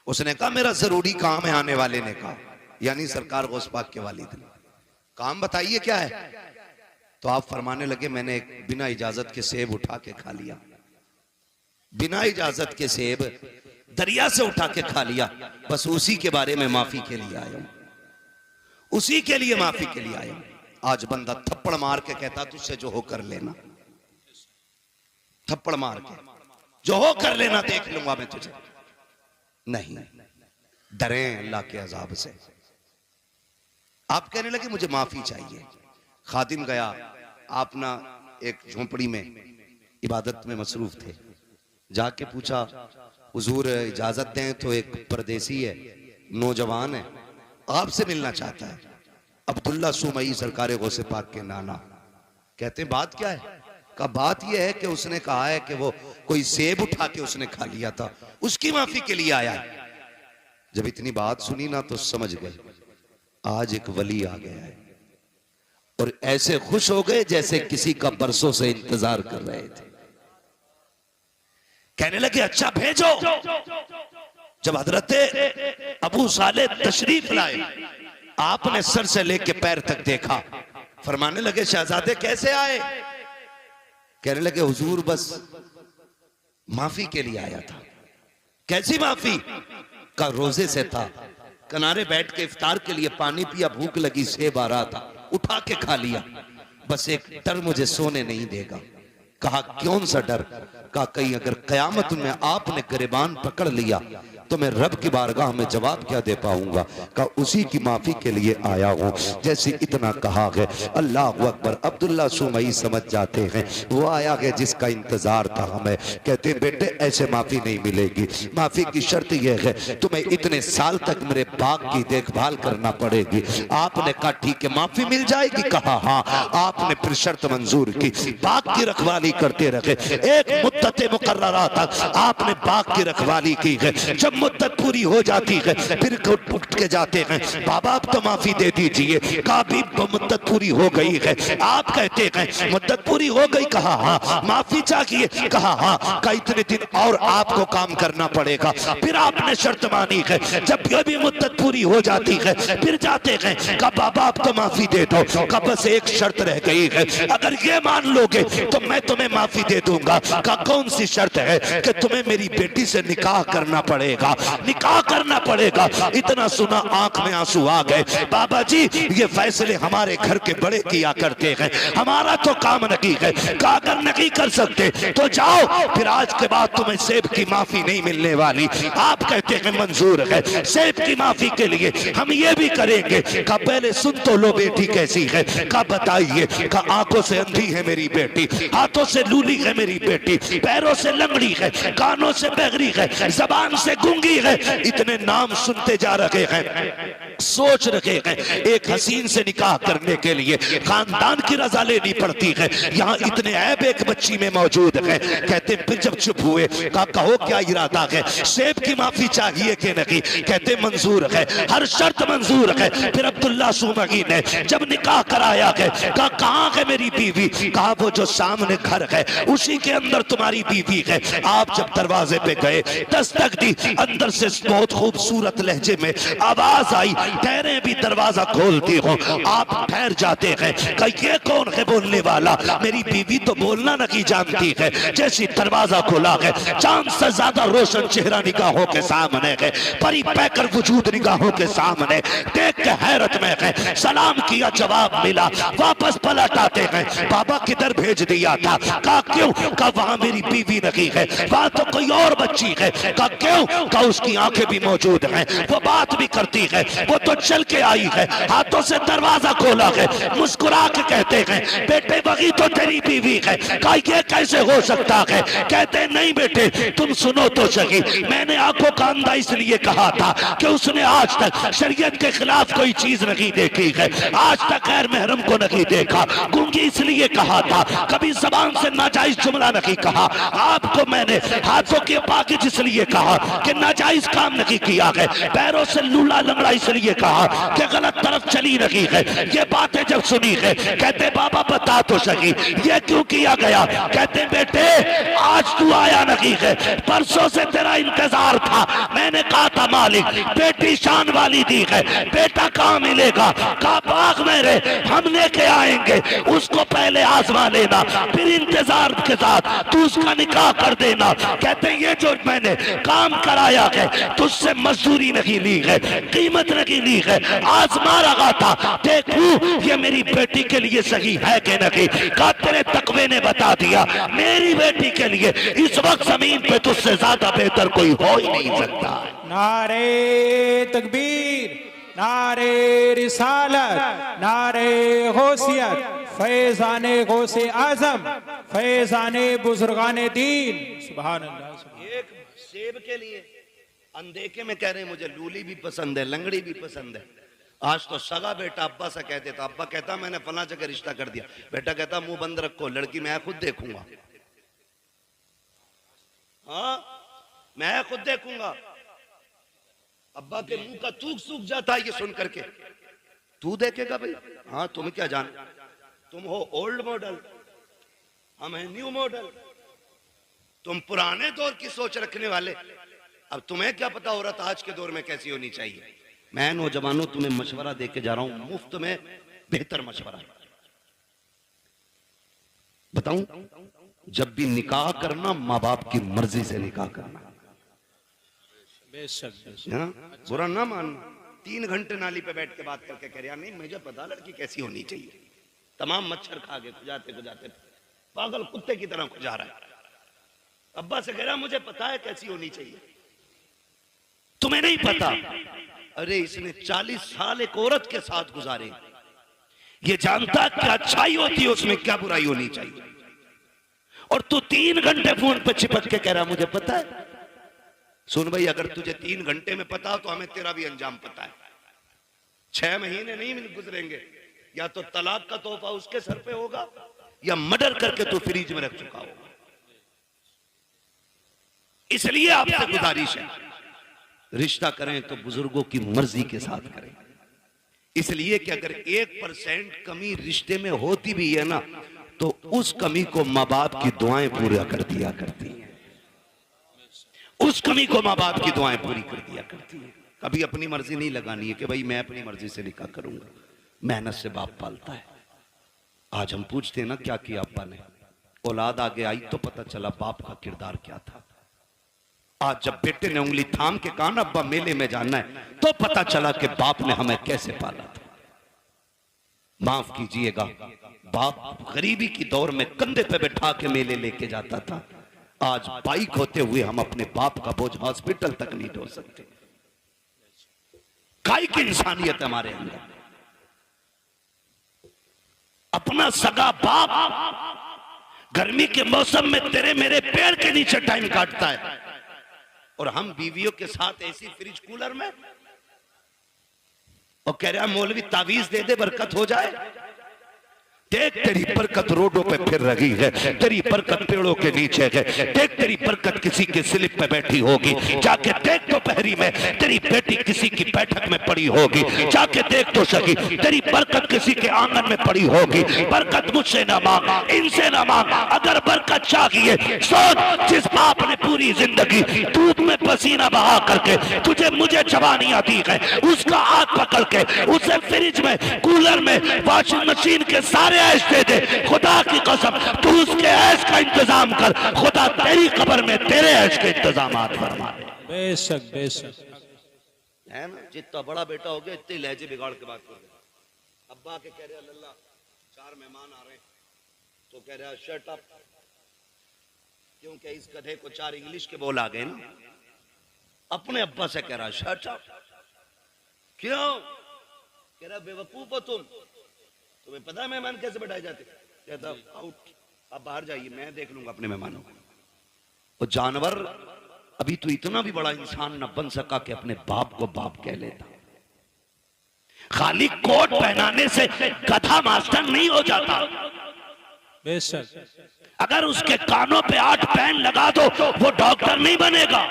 उसने कहा मेरा जरूरी काम है। आने वाले ने कहा, यानी सरकार गौस पाक के वालिद ने। काम बताइए क्या है? तो आप फरमाने लगे मैंने एक बिना इजाजत के सेब उठा के खा लिया, बिना इजाजत के सेब दरिया से उठा के खा लिया, बस उसी के बारे में माफी के लिए आया हूं, उसी के लिए माफी के लिए आया हूं। आज बंदा थप्पड़ मार के कहता तुझसे जो हो कर लेना, थप्पड़ मार के जो हो कर लेना, देख लूंगा मैं तुझे। नहीं, डरें अल्लाह के अजाब से। आप कहने लगे मुझे माफी चाहिए। खादिम गया, आप ना एक झोंपड़ी में इबादत में मसरूफ थे, जाके पूछा हुजूर इजाजत दें तो एक परदेसी है, नौजवान है, आपसे मिलना चाहता है। अब्दुल्ला सुमई सरकार गौसे पाक के नाना कहते हैं बात क्या है? का बात यह है कि उसने कहा है कि वो कोई सेब उठा के उसने खा लिया था, उसकी माफी के लिए आया है। जब इतनी बात सुनी ना तो समझ गए आज एक वली आ गया है, और ऐसे खुश हो गए जैसे किसी का बरसों से इंतजार कर रहे थे। कहने लगे अच्छा भेजो। जब हजरत अबू साले तशरीफ लाए, आपने सर से लेके पैर तक देखा, फरमाने लगे शहजादे कैसे आए? कहने लगे हुजूर बस माफी के लिए आया था। कैसी माफी? का रोजे से था, किनारे बैठ के इफ्तार के लिए पानी पिया, भूख लगी, सेब आ रहा था, उठा के खा लिया। बस एक डर मुझे सोने नहीं देगा। कहा कौन सा डर? कहा कहीं अगर कयामत में आपने गिरबान पकड़ लिया तो मैं रब की बारगाह में जवाब क्या दे पाऊंगा? कहा उसी की माफी के लिए आया हूं। जैसे इतना कहा है, अल्लाह अकबर, अब्दुल्ला सुमई समझ जाते हैं वो आया है जिसका इंतजार था हमें। कहते बेटे ऐसे माफी नहीं मिलेगी, माफी की शर्त यह है तुम्हें इतने साल तक मेरे बाग की देखभाल करना पड़ेगी। आपने कहा ठीक है, माफी मिल जाएगी? कहा हाँ। आपने फिर शर्त मंजूर की, बाग की रखवाली करते रहे। एक मुद्दत मुकर्ररा तक आपने बाग की रखवाली की है। जब मुद्दत पूरी हो जाती है फिर उठ के जाते हैं, बाबा आप तो माफी दे दीजिए। कहा भी मुद्दत पूरी हो गई है। आप कहते हैं मुद्दत पूरी हो गई? कहा हाँ। माफी चाहिए? कहा हाँ। कहा इतने दिन और आपको काम करना पड़ेगा। फिर आपने शर्त मानी है। जब भी मुद्दत पूरी हो जाती है फिर जाते हैं, कहा बाबा आप तो माफी दे दो। कहा बस एक शर्त रह गई है, अगर ये मान लोगे तो मैं तुम्हें माफी दे दूंगा। कहा कौन सी शर्त है? कि तुम्हें मेरी बेटी से निकाह करना पड़ेगा, निकाह करना पड़ेगा। इतना सुना आंख में आंसू आ गए। बाबा जी ये फैसले हमारे घर के बड़े किया करते हैं, हमारा तो काम नहीं है। कहा अगर नहीं कर सकते तो जाओ, फिर आज के बाद तुम्हें सेब की माफी नहीं मिलने वाली। आप कहते हैं मंजूर है, सेब की माफी के लिए हम ये भी करेंगे। कहा पहले सुन तो लो बेटी कैसी है। कहा बताइए। कहा आंखों से अंधी है मेरी बेटी, हाथों से लूली है मेरी बेटी, पैरों से लंगड़ी है, कानों से बहरी है, जबान से गूंगी है। इतने नाम सुनते जा रहे हैं, सोच रहे हैं एक हसीन से निकाह करने के लिए खानदान की रजा लेनी पड़ती है। यहाँ इतने ऐब एक बच्ची में मौजूद है। कहते फिर जब चुप हुए, कहा कहो क्या इरादा है, सेब की माफी चाहिए कि नहीं? कहते मंजूर है, हर शर्त मंजूर है। फिर अब्दुल्ला सुमई ने जब निकाह कराया है, कहा कहाँ है मेरी बीवी? कहा वो जो सामने घर है उसी के अंदर तुम्हारी बीवी है। आप जब दरवाजे पे गए, दस्तक दी, अंदर से बहुत खूबसूरत लहजे में आवाज आई, ठहरे भी दरवाजा खोलती हो। आप ठहर जाते हैं, कहा ये कौन है बोलने वाला? मेरी बीवी तो बोलना नहीं जानती है। जैसे दरवाजा खोला है, चांद से ज्यादा रोशन चेहरा निगाहों के सामने है, परी पैकर वजूद निगाहों के सामने, देख के हैरत में है। सलाम किया, जवाब मिला, वापस पलट आते हैं, बाबा किधर भेज दिया था? कहा क्यों? कहा वहां मेरी बीवी नहीं है, वहां तो कोई और बच्ची है। कहा क्यों? कहा उसकी आंखें भी मौजूद हैं, वो बात भी करती है, वो तो चल के आई है, हाथों से दरवाजा खोला है, मुस्कुरा के कहते हैं बेटे वही तो तेरी बीवी है। कहा ये कैसे हो सकता है? कहते नहीं बेटे तुम सुनो तो सही, मैंने आंखों का अंधा इसलिए कहा था कि उसने आज तक शरीयत के खिलाफ कोई चीज नहीं देखी है, आज तक गैर महरम को नहीं देखा। गूंगी इसलिए कहा था, कभी जबान से नाजायज जुमला नहीं कहा। आपको मैंने हाथों के पाकिज इसलिए कहा कि नाजायज काम नहीं किया है, पैरों से लूला लंगड़ा इसलिए कहा कि गलत तरफ चली नहीं है। ये बातें जब सुनी है, कहते बाबा बता तो सही ये क्यों किया गया? कहते बेटे आज तू आया नहीं है, परसों से तेरा इंतजार था। मैंने कहा था मालिक बेटी शान वाली दी है, बेटा कहाँ मिलेगा? कहा बाग में रहे, हम लेके आएंगे, उसको पहले आजमा लेना, फिर इंतजार के साथ तू उसका निकाह कर देना। कहते ये जो मैंने काम कराया है तुझसे मजदूरी नहीं ली है, कीमत नहीं ली है, आजमा रहा था देखूं ये मेरी बेटी के लिए सही है कि नहीं। कहा तेरे तकवे ने बता दिया मेरी बेटी के लिए इस वक्त जमीन पे तुझसे ज्यादा बेहतर कोई हो ही नहीं सकता। नारे तकबीर, नारे रिसालत, नारे गौसियत, फैज़ाने गौसे आजम, फैज़ाने बुजुर्गाने दीन। सुभान अल्लाह। एक सेब के लिए अनदेखे में कह रहे हैं मुझे लूली भी पसंद है, लंगड़ी भी पसंद है। आज तो सगा बेटा अब्बा से कहते तो अब्बा कहता मैंने फला जगह रिश्ता कर दिया, बेटा कहता मुंह बंद रखो, लड़की मैं खुद देखूंगा। हाँ मैं खुद देखूंगा। अब्बा के मुंह का थूक सूख जाता है ये सुन करके। तू देखेगा भाई? हाँ तुम्हें क्या जान, तुम हो ओल्ड मॉडल, हम हैं न्यू मॉडल, तुम पुराने दौर की सोच रखने वाले। अब तुम्हें क्या पता औरत आज के दौर में कैसी होनी चाहिए। मैं नौजवानों तुम्हें मशवरा देके जा रहा हूं, मुफ्त में बेहतर मशवरा। बताऊं, जब भी निकाह करना माँ बाप की मर्जी से निकाह करना, बुरा ना मानना। 3 घंटे नाली पे बैठ के बात करके कह रहा नहीं मुझे पता लड़की कैसी होनी चाहिए, तमाम मच्छर खा के खुजाते खुजाते पागल कुत्ते की तरह खुजा रहा है। अब्बा से कह रहा मुझे पता है कैसी होनी चाहिए, तुम्हें नहीं पता। अरे इसने 40 साल एक औरत के साथ गुजारे, ये जानता क्या अच्छाई होती है उसमें क्या बुराई होनी चाहिए, और तू 3 घंटे फोन पे चिपक के कह रहा मुझे पता है। सुन भाई, अगर तुझे 3 घंटे में पता हो तो हमें तेरा भी अंजाम पता है। 6 महीने नहीं गुजरेंगे, या तो तलाक का तोहफा उसके सर पे होगा या मर्डर करके तू फ्रिज में रख चुका होगा। इसलिए आपसे गुजारिश है, रिश्ता करें तो बुजुर्गों की मर्जी के साथ करें। इसलिए कि अगर 1% कमी रिश्ते में होती भी है ना, तो उस कमी को माँ बाप की दुआएं पूरा कर दिया करती है, उस कमी को माँ बाप की दुआएं पूरी कर दिया करती है। कभी अपनी मर्जी नहीं लगानी है कि भाई मैं अपनी मर्जी से निकाह करूंगा, मेहनत से बाप पालता है। आज हम पूछते हैं ना क्या किया अब्बा ने, औलाद आगे आई तो पता चला बाप का किरदार क्या था। आज जब बेटे ने उंगली थाम के कहा ना अब्बा मेले में जाना है, तो पता चला कि बाप ने हमें कैसे पाला था। माफ कीजिएगा, बाप गरीबी की दौर में कंधे पे बैठा के मेले लेके जाता था। आज बाइक होते हुए हम अपने बाप का बोझ हॉस्पिटल तक नहीं ढो सकते। काय की इंसानियत हमारे अंदर। अपना सगा बाप गर्मी के मौसम में तेरे मेरे पेड़ के नीचे टाइम काटता है, और हम बीवियों के साथ ऐसी फ्रिज कूलर में, और कह रहा मौलवी तावीज दे दे बरकत हो जाए। देख तेरी बरकत रोडों पे फिर रही है, तेरी बरकत पेड़ों के नीचे है। देख तेरी बरकत किसी के स्लिप पे बैठी होगी, जाके देख तो पहरी में तेरी बेटी किसी की बैठक में पड़ी होगी, जाके देख तो सही तेरी बरकत किसी के आंगन में पड़ी होगी। बरकत मुझसे ना मांग, इनसे ना मांग, अगर बरकत चाहिए सोच जिस बाप ने पूरी जिंदगी दूध में पसीना बहा करके तुझे मुझे जवानियां दी है, उसका हाथ पकड़ के उसे फ्रिज में कूलर में वॉशिंग मशीन के सारे ऐश दे दे। खुदा की कसम तू उसके ऐश का इंतजाम कर, खुदा तेरी कब्र में तेरे ऐश के इंतजाम फरमा दे। बेशक बेशक है ना, जितना बड़ा बेटा हो गया इतने लहजे बिगाड़ के बात कर रहे। अब्बा के कह रहे अल्लाह 4 मेहमान आ रहे हैं, तो कह रहा शट अप, क्योंकि इस गधे को 4 इंग्लिश के बोल आ गए ना। अपने अब्बा से कह रहा शट अप, क्यों? कह रहा बेवकूफ हो तुम्हें पता है मेहमान कैसे बैठाए जाते? कहता आउट, आप बाहर जाइए, मैं देख लूंगा अपने मेहमानों को। वो जानवर अभी तो इतना भी बड़ा इंसान न बन सका कि अपने बाप को बाप कह लेता। खाली कोट पहनाने से गधा मास्टर नहीं हो जाता। बेशक अगर उसके कानों पे 8 पैन लगा दो वो डॉक्टर नहीं बनेगा।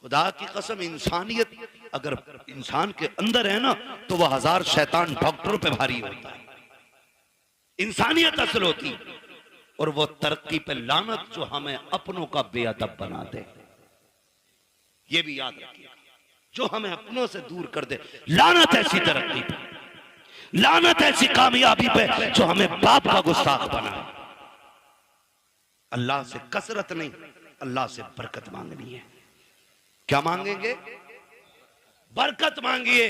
खुदा की कसम, इंसानियत अगर इंसान के अंदर है ना, तो वह 1000 शैतान डॉक्टरों पे भारी होता है। इंसानियत असल होती, और वो तरक्की पे लानत जो हमें अपनों का बेअदब बना दे। ये भी याद रखिए, जो हमें अपनों से दूर कर दे, लानत ऐसी तरक्की पे, लानत ऐसी कामयाबी पे जो हमें बाप का गुस्ताख बनाए। अल्लाह से कसरत नहीं, अल्लाह से बरकत मांगनी है। क्या मांगेंगे? बरकत मांगिए।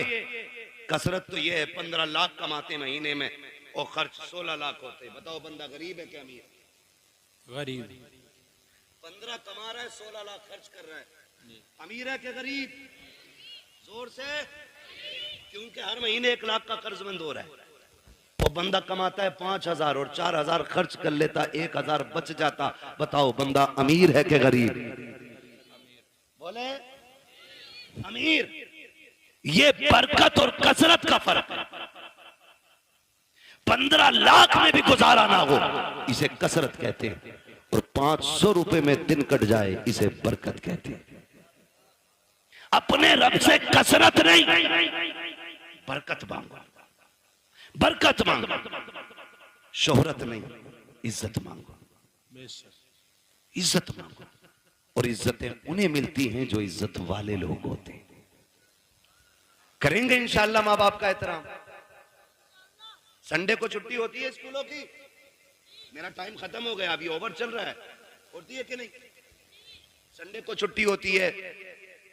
कसरत तो ये है 15 लाख कमाते महीने में और खर्च 16 लाख होते। बताओ बंदा गरीब है क्या अमीर? गरीब। 15 कमा रहा है, 16 लाख खर्च कर रहा है। अमीर है क्या गरीब? जोर से, क्योंकि हर महीने 1 लाख का कर्जमंद हो रहा है। वो बंदा कमाता है 5000 और 4000 खर्च कर लेता, 1000 बच जाता। बताओ बंदा अमीर है क्या गरीब? बोले अमीर। ये बरकत और कसरत का फर्क है। 15 लाख में भी गुजारा ना हो इसे कसरत कहते हैं, और 500 रुपए में दिन कट जाए इसे बरकत कहते हैं। अपने रब से कसरत नहीं, बरकत मांगो, बरकत मांगो। शोहरत नहीं, इज्जत मांगो, इज्जत मांगो। और इज्जतें उन्हें मिलती हैं जो इज्जत वाले लोग होते हैं। करेंगे इंशाअल्लाह माँ बाप का एहतराम। संडे को छुट्टी होती है स्कूलों की। मेरा टाइम खत्म हो गया, अभी ओवर चल रहा है। होती है कि नहीं? संडे को छुट्टी होती है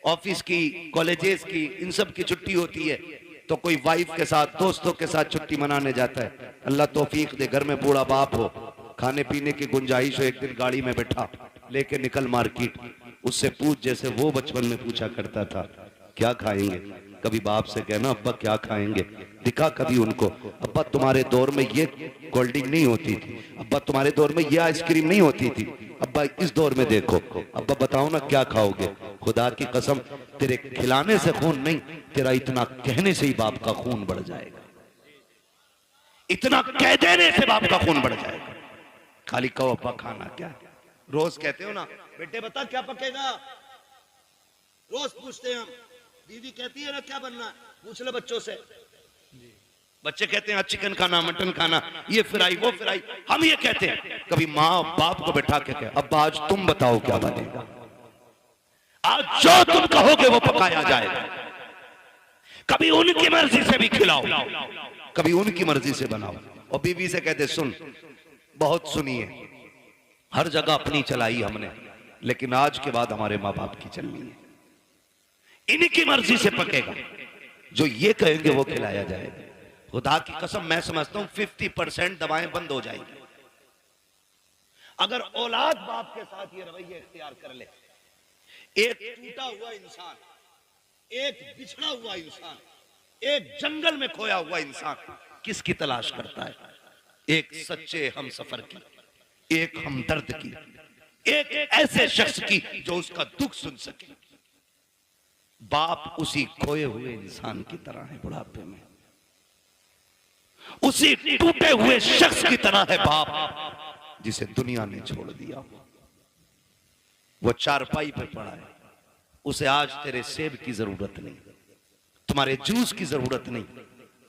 ऑफिस की, कॉलेजेस की, इन सब की छुट्टी होती है तो कोई वाइफ के साथ, दोस्तों के साथ छुट्टी मनाने जाता है। अल्लाह तौफीक दे, घर में बूढ़ा बाप हो, खाने पीने की गुंजाइश हो, एक दिन गाड़ी में बैठा, लेके निकल मार्केट, उससे पूछ जैसे वो बचपन में पूछा करता था क्या खाएंगे। कभी बाप से कहना अब्बा क्या खाएंगे, दिखा कभी उनको, अब्बा तुम्हारे दौर में ये कोल्ड ड्रिंक नहीं होती थी, अब्बा तुम्हारे दौर में ये आइसक्रीम नहीं होती थी, अब्बा इस दौर में देखो, अब्बा बताओ ना क्या खाओगे। खुदा की कसम तेरे खिलाने से खून नहीं, तेरा इतना कहने से ही बाप का खून बढ़ जाएगा, इतना कह देने से बाप का खून बढ़ जाएगा। खाली कहो अब्बा खाना क्या, रोज कहते हो ना बेटे बता क्या पकेगा, रोज पूछते हैं हम, दीदी कहती है ना क्या बनना, पूछ ले बच्चों से, बच्चे कहते हैं चिकन खाना, मटन खाना, ये फ्राई वो फ्राई, हम ये कहते हैं। कभी माँ बाप को बैठा के कहे अब्बा आज तुम बताओ क्या बनेगा, आज जो तुम कहोगे वो पकाया जाएगा। कभी उनकी मर्जी से भी खिलाओ, कभी उनकी मर्जी से बनाओ। और बीवी से कहते सुन, बहुत सुनी है, हर जगह अपनी चलाई हमने, लेकिन आज के बाद हमारे माँ बाप की चलनी है, इनकी मर्जी से पकेगा, जो ये कहेंगे वो खिलाया जाएगा। खुदा की कसम मैं समझता हूं 50% दवाएं बंद हो जाएंगी अगर औलाद बाप के साथ ये रवैया इख्तियार कर ले। एक टूटा हुआ इंसान, एक बिछड़ा हुआ इंसान, एक जंगल में खोया हुआ इंसान किसकी तलाश करता है? एक सच्चे हम सफर की, एक हमदर्द की, एक ऐसे शख्स की जो उसका दुख सुन सके। बाप उसी खोए हुए इंसान की तरह है बुढ़ापे में, उसी टूटे हुए शख्स की तरह है बाप जिसे दुनिया ने छोड़ दिया। वो चारपाई पे पड़ा है, उसे आज तेरे सेब की जरूरत नहीं, तुम्हारे जूस की जरूरत नहीं,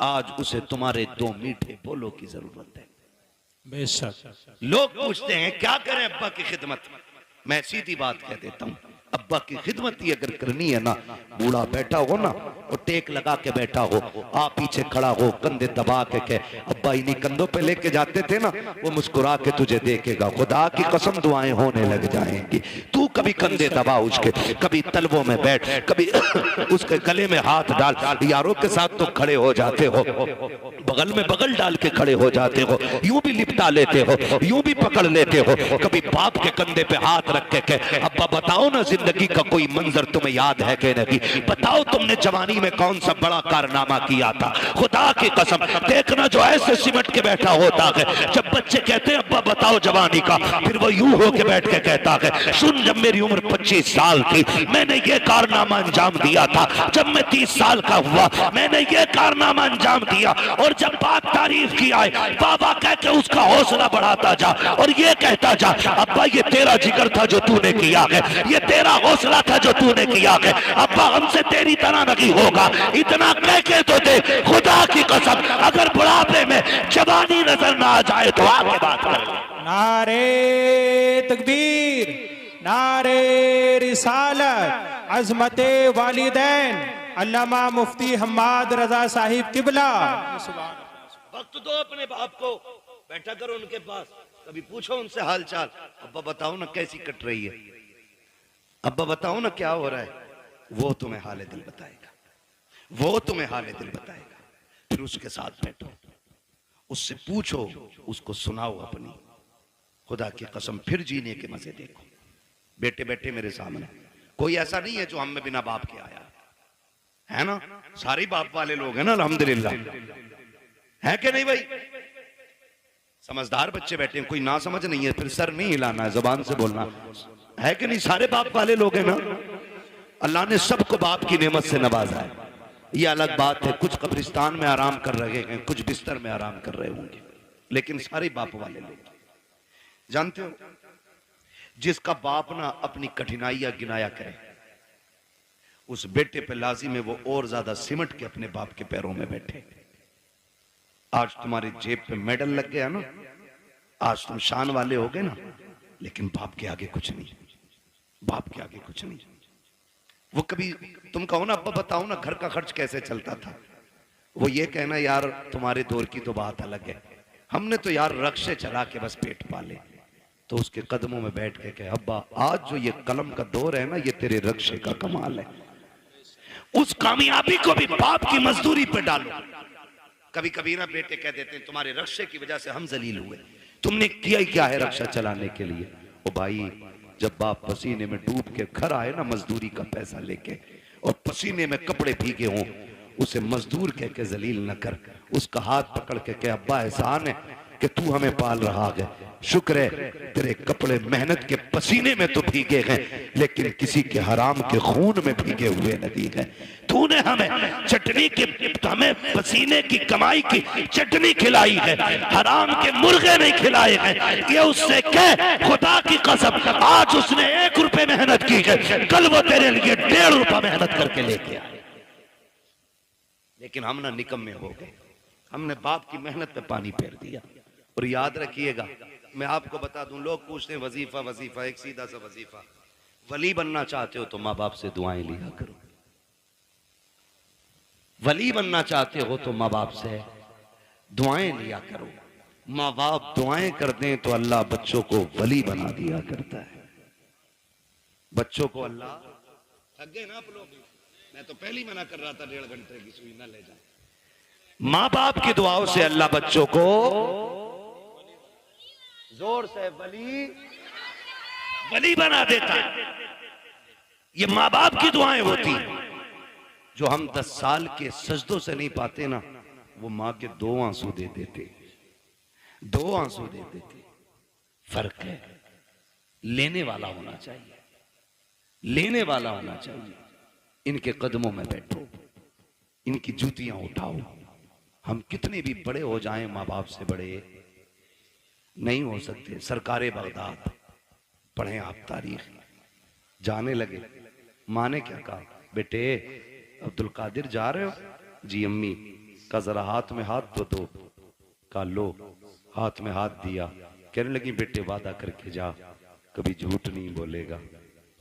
आज उसे तुम्हारे दो मीठे बोलों की जरूरत है। बेशक लोग पूछते हैं क्या करें अब्बा की खिदमत, मैं सीधी बात कह देता हूं, अब्बा की खिदमत ही अगर करनी है ना, बूढ़ा बैठा हो ना और टेक लगा के बैठा हो, आप पीछे खड़ा हो, कंधे दबा के कहे अब्बा इन्हीं कंधों पे लेके जाते थे ना, वो मुस्कुरा के तुझे देखेगा। खुदा की कसम दुआएं होने लग जाएंगी। तू कभी कंधे दबा उसके, कभी तलवों में बैठ, कभी उसके गले में हाथ डाल, यारों के साथ तो खड़े हो जाते हो, बगल में बगल डाल के खड़े हो जाते हो, यूं भी लिपटा लेते हो, यूं भी पकड़ लेते हो। कभी बाप के कंधे पे हाथ रख के कहे अब्बा बताओ ना जिंदगी का कोई मंजर तुम्हें याद है कि नहीं, बताओ तुमने जवानी में कौन सा बड़ा कारनामा किया था। खुदा की कसम देखना जो ऐसे सिमट के बैठा होता है, जब बच्चे कहते हैं अब्बा बताओ जवानी का, फिर वो यूं होके बैठ के कहता है सुन जब मेरी उम्र 25 साल थी मैंने ये कारनामा अंजाम दिया था, जब मैं 30 साल का हुआ मैंने ये कारनामा अंजाम दिया। और जब बात तारीफ की आए बाबा कह के उसका हौसला बढ़ाता जा और ये कहता जा अब्बा ये तेरा जिगर था जो तूने किया है, ये तेरा हौसला था जो तूने किया है, अब्बा हमसे तेरी तरह नहीं होगा, इतना कह के तो दे। खुदा की कसम अगर बुढ़ापे में जवानी नजर ना आ जाए तो आगे बात कर। नारे तकबीर, नारे रिसालत, अजमते वालिदैन अल्लामा मुफ्ती हम्माद रजा साहिब किबला। वक्त दो अपने बाप को, बैठा करो उनके पास, कभी पूछो उनसे हाल चाल, अब्बा बताओ ना कैसी कट रही है, अब्बा बताओ ना क्या हो रहा है। वो तुम्हें हाले दिल बताएगा, वो तुम्हें हाले दिल बताएगा। फिर उसके साथ बैठो, उससे पूछो, उसको सुनाओ अपनी। खुदा की कसम फिर जीने के मजे देखो। बेटे बेटे मेरे सामने कोई ऐसा नहीं है जो हम में बिना बाप के आया है ना, सारे बाप वाले लोग हैं ना अल्हम्दुलिल्लाह, है कि नहीं भाई? समझदार बच्चे बैठे हैं, कोई ना समझ नहीं है, फिर सर नहीं हिलाना है, जुबान से बोलना है कि नहीं। सारे बाप वाले लोग हैं ना, अल्लाह ने सबको बाप की नेमत से नवाजा है। ये अलग बात है, कुछ कब्रिस्तान में आराम कर रहे हैं, कुछ बिस्तर में आराम कर रहे होंगे, लेकिन सारे बाप वाले लोग। जानते हो जिसका बाप ना अपनी कठिनाइयां गिनाया करे, उस बेटे पे लाजिम है वो और ज्यादा सिमट के अपने बाप के पैरों में बैठे। आज तुम्हारी जेब पे मेडल लग गया ना, आज तुम शान वाले हो गए ना, लेकिन बाप के आगे कुछ नहीं, बाप के आगे कुछ नहीं। वो कभी तुम कहो ना अब्बा बताओ ना घर का खर्च कैसे चलता था, वो ये कहना यार तुम्हारे दौर की तो बात अलग है, हमने तो यार रक्शे चला के बस पेट पाले। तो उसके कदमों में बैठ के कहे अब्बा आज जो ये कलम का दौर है ना, ये तेरे रक्शे का कमाल है, उस कामयाबी को भी बाप की मजदूरी पे डालो। कभी कभी ना बेटे कह देते हैं तुम्हारे रक्षे की वजह से हम जलील हुए, तुमने किया ही क्या है रक्षा चलाने के लिए। ओ भाई, जब बाप पसीने में डूब के घर आए ना मजदूरी का पैसा लेके और पसीने में कपड़े भीगे हों, उसे मजदूर कह के जलील न कर, उसका हाथ पकड़ के कह अब्बा एहसान है कि तू हमें पाल रहा है, शुक्र है तेरे कपड़े मेहनत के पसीने में तो भीगे हैं लेकिन किसी के हराम के खून में भीगे हुए नहीं है। तूने हमें चटनी के, हमें पसीने की कमाई की चटनी खिलाई है, हराम के मुर्गे नहीं खिलाए हैं। ये उससे कह खुदा की कसम, आज उसने 1 रुपए मेहनत की है, कल वो तेरे लिए 1.5 रुपया मेहनत करके लेके आए। लेकिन हम ना निकम्मे हो गए, हमने बाप की मेहनत पे पानी फेर दिया। और याद रखिएगा, मैं आपको बता दूं, लोग पूछते हैं वजीफा वजीफा, एक सीधा सा वजीफा, वली बनना चाहते हो तो माँ बाप से दुआएं लिया करो। वली बनना चाहते हो तो माँ बाप से दुआएं लिया करो। माँ बाप दुआएं कर दें तो अल्लाह बच्चों को वली बना दिया करता है। बच्चों को अल्लाह, थक गए ना आप लोग, मैं तो पहले ही मना कर रहा था 1.5 घंटे की सुई ना ले जाए। माँ बाप की दुआओं से अल्लाह बच्चों को, जोर से, वली बना देता है। ये माँ बाप की दुआएं होती हैं। जो हम 10 साल के सजदों से नहीं पाते ना, वो माँ के 2 आंसू दे देते, 2 आंसू दे देते। फर्क है, लेने वाला होना चाहिए, लेने वाला होना चाहिए। इनके कदमों में बैठो, इनकी जूतियां उठाओ। हम कितने भी बड़े हो जाएं, माँ बाप से बड़े नहीं हो सकते। सरकारे बगदाद पढ़ें आप तारीख, जाने लगे, माँ ने क्या कहा, बेटे अब्दुल कादिर जा रहे हो? जी अम्मी। का जरा हाथ में हाथ तो दो। का लो, हाथ में हाथ दिया। कहने लगी बेटे वादा करके जा, कभी झूठ नहीं बोलेगा।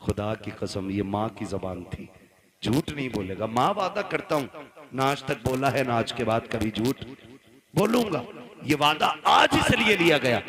खुदा की कसम, ये माँ की जबान थी, झूठ नहीं बोलेगा। माँ वादा करता हूं, ना आज तक बोला है ना आज के बाद कभी झूठ बोलूंगा। ये वादा आज इसलिए लिया गया,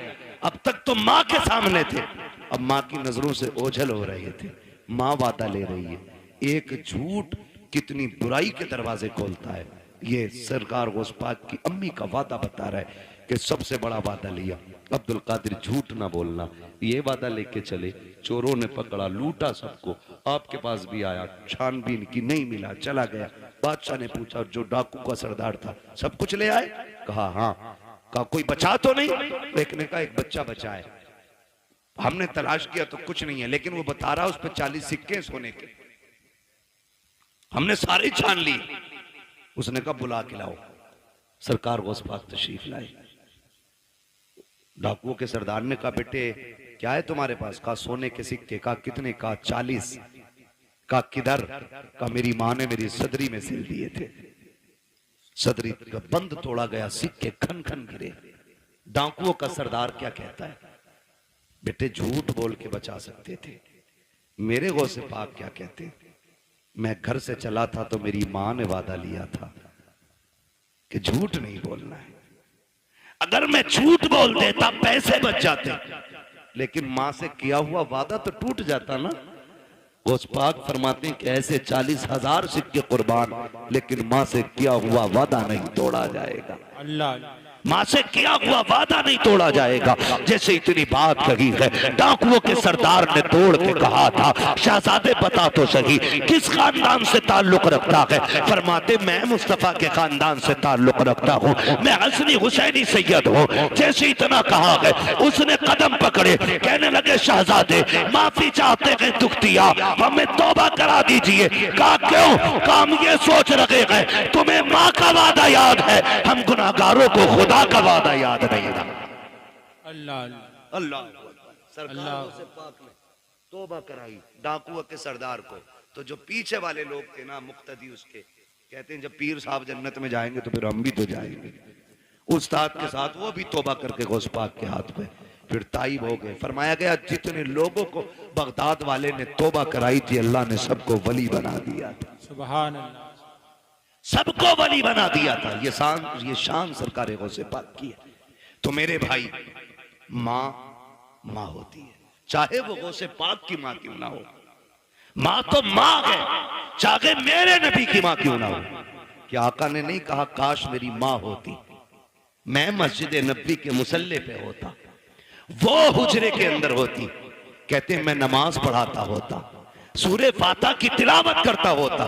अब तक तो माँ के सामने थे, अब माँ की नजरों से ओझल हो रहे थे। माँ वादा ले रही है। एक झूठ कितनी बुराई के दरवाजे खोलता है। ये सरकार गौस पाक की अम्मी का वादा बता रहा है कि सबसे बड़ा वादा लिया, अब्दुल कादिर झूठ ना बोलना। ये वादा लेके चले, चोरों ने पकड़ा, लूटा सबको। आपके पास भी आया, छानबीन की, नहीं मिला, चला गया। बादशाह ने पूछा जो डाकू का सरदार था सब कुछ ले आए? कहा हाँ। कहा कोई बचा तो नहीं? एक ने कहा एक बच्चा बचा है, हमने तलाश किया तो कुछ नहीं है, लेकिन वो बता रहा उस पर 40 सिक्के सोने के, हमने सारे छान लिए। उसने कहा बुला के लाओ। सरकार गौस पाक तशरीफ लाए। डाकुओं के सरदार ने कहा बेटे क्या है तुम्हारे पास? कहा सोने के सिक्के। कहा कितने? कहा 40। कहा किधर? कहा मेरी माँ ने मेरी सदरी में सिल दिए थे, सदरी का बंद तोड़ा गया, सिक्के खन खन गिरे। डाकुओं का सरदार क्या कहता है? बेटे झूठ बोल के बचा सकते थे। मेरे गौसे पाक क्या कहते? मैं घर से चला था तो मेरी माँ ने वादा लिया था कि झूठ नहीं बोलना है। अगर मैं झूठ बोल देता पैसे बच जाते, लेकिन माँ से किया हुआ वादा तो टूट जाता ना। गौस पाक फरमाते हैं कि ऐसे 40,000 सिक्के कुर्बान, लेकिन माँ से किया हुआ वादा नहीं तोड़ा जाएगा। अल्लाह, माँ से किया हुआ वादा नहीं तोड़ा जाएगा। जैसे इतनी बात कही है, डाकुओं के सरदार ने तोड़ के कहा था शहजादे बता तो सही किस खानदान से ताल्लुक रखता है? फरमाते मैं मुस्तफा के खानदान से ताल्लुक रखता हूँ, मैं हसनी हुसैनी सैयद हूँ। जैसे इतना कहा है, उसने कदम पकड़े, कहने लगे शहजादे माफी चाहते हैं, दुख दिया, हमें तौबा करा दीजिए। कहा क्यों? कहा हम ये सोच रहे हैं तुम्हें माँ का वादा याद है, हम गुनाहगारों को खुदा का वादा याद नहीं था। अल्लाह अल्लाह सरकार से पाक ने तौबा कराई डाकुओं के सरदार को। तो जो पीछे वाले लोग थे ना मुक्तदी उसके, कहते हैं जब पीर साहब जन्नत में जाएंगे तो फिर हम भी तो जाएंगे। उस्ताद के साथ वो भी तौबा करके गौस पाक के हाथ पे फिर ताइब हो गए। फरमाया गया जितने लोगों को बगदाद वाले ने तौबा कराई थी, अल्लाह ने सबको वली बना दिया था। सुभान अल्लाह, सबको वली बना दिया था। ये शान सरकार गौसे पाक की है। तो मेरे भाई, माँ होती है, चाहे वो गौसे पाक की माँ क्यों ना हो। माँ तो माँ है, चाहे मेरे नबी की मां क्यों ना हो। कि आका ने नहीं कहा काश मेरी मां होती, मैं मस्जिद नबी के मुसल्ले पे होता, वो हुजरे के अंदर होती, कहते मैं नमाज पढ़ाता होता, सूरे फातिहा की तिलावत करता होता,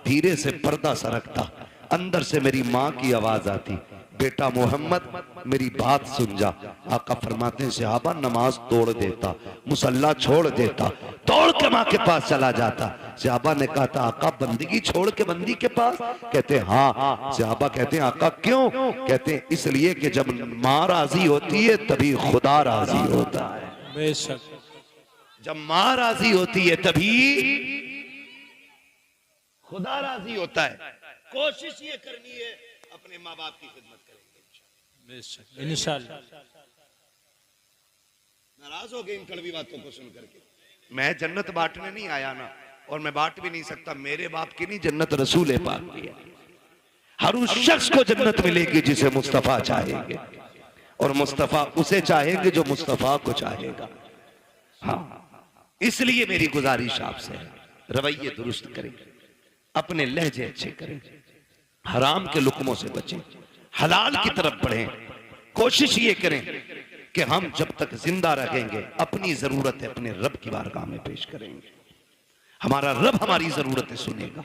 धीरे से पर्दा सरकता, अंदर से मेरी मां की आवाज आती, बेटा मोहम्मद मेरी बात सुन जा। आका फरमाते हैं सहाबा नमाज तोड़ देता, मुसल्ला छोड़ देता, दौड़ के मां के पास चला जाता। सहाबा ने कहा था आका बंदगी छोड़ के बंदी के पास? कहते हाँ। सहाबा कहते हैं आका क्यों? कहते हैं इसलिए कि जब मां राजी होती है तभी खुदा राजी होता है। बेशक जब मां राजी होती है तभी खुदा राजी होता है। कोशिश ये करनी है अपने माँ बाप की खिदमत करेंगे बेशक इंशाअल्लाह। नाराज हो गए इन कड़वी बातों को सुन करके। मैं जन्नत बांटने नहीं आया ना, और मैं बांट भी नहीं सकता। मेरे बाप की नहीं, जन्नत रसूल पाक की है। हर उस शख्स को जन्नत मिलेगी जिसे मुस्तफा चाहेंगे, और मुस्तफा उसे चाहेंगे जो मुस्तफा को चाहेगा। हाँ, इसलिए मेरी गुजारिश आपसे है रवैये दुरुस्त करें, अपने लहजे अच्छे करें, हराम के लुकमों से बचें, हलाल की तरफ बढ़ें। कोशिश ये करें कि हम जब तक जिंदा रहेंगे अपनी जरूरतें अपने रब की बारगाह में पेश करेंगे। हमारा रब हमारी जरूरतें सुनेगा।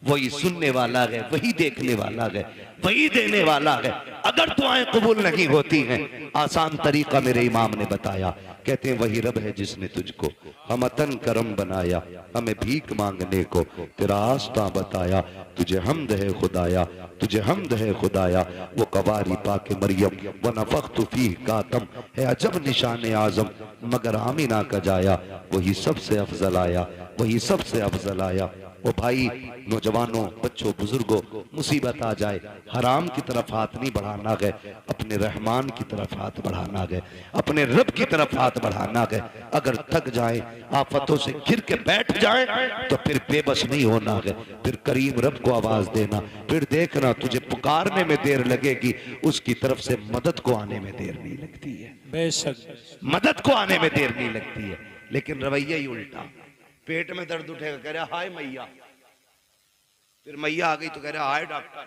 वही सुनने वाला है, वही देखने वाला है, वही देने वाला है। अगर दुआएं कबूल नहीं होती हैं, आसान तरीका मेरे इमाम ने बताया। कहते हैं वही रब है जिसने तुझको हमतन करम बनाया, हमें भीख मांगने को तेरा आस्था बताया। तुझे हमद है खुदाया, तुझे हमद है खुदाया। वो कवारी पाके मरियम व नफख्तु फीह कातम है अजब निशान आजम, मगर आमिना का जाया वही सबसे अफजल आया, वही सबसे अफजल आया। ओ भाई नौजवानों, बच्चों, बुजुर्गों, मुसीबत आ जाए हराम की तरफ हाथ नहीं बढ़ाना है, अपने रहमान की तरफ हाथ बढ़ाना है, अपने रब की तरफ हाथ बढ़ाना है। अगर थक जाए, आफतों से घिर के बैठ जाए तो फिर बेबस नहीं होना है, फिर करीम रब को आवाज देना। फिर देखना तुझे पुकारने में देर लगेगी, उसकी तरफ से मदद को आने में देर नहीं लगती है। बेशक मदद को आने में देर नहीं लगती है। लेकिन रवैया ही उल्टा, पेट में दर्द उठेगा कह रहा हाय मैया, फिर मैया आ गई तो कह रहा हाय डॉक्टर।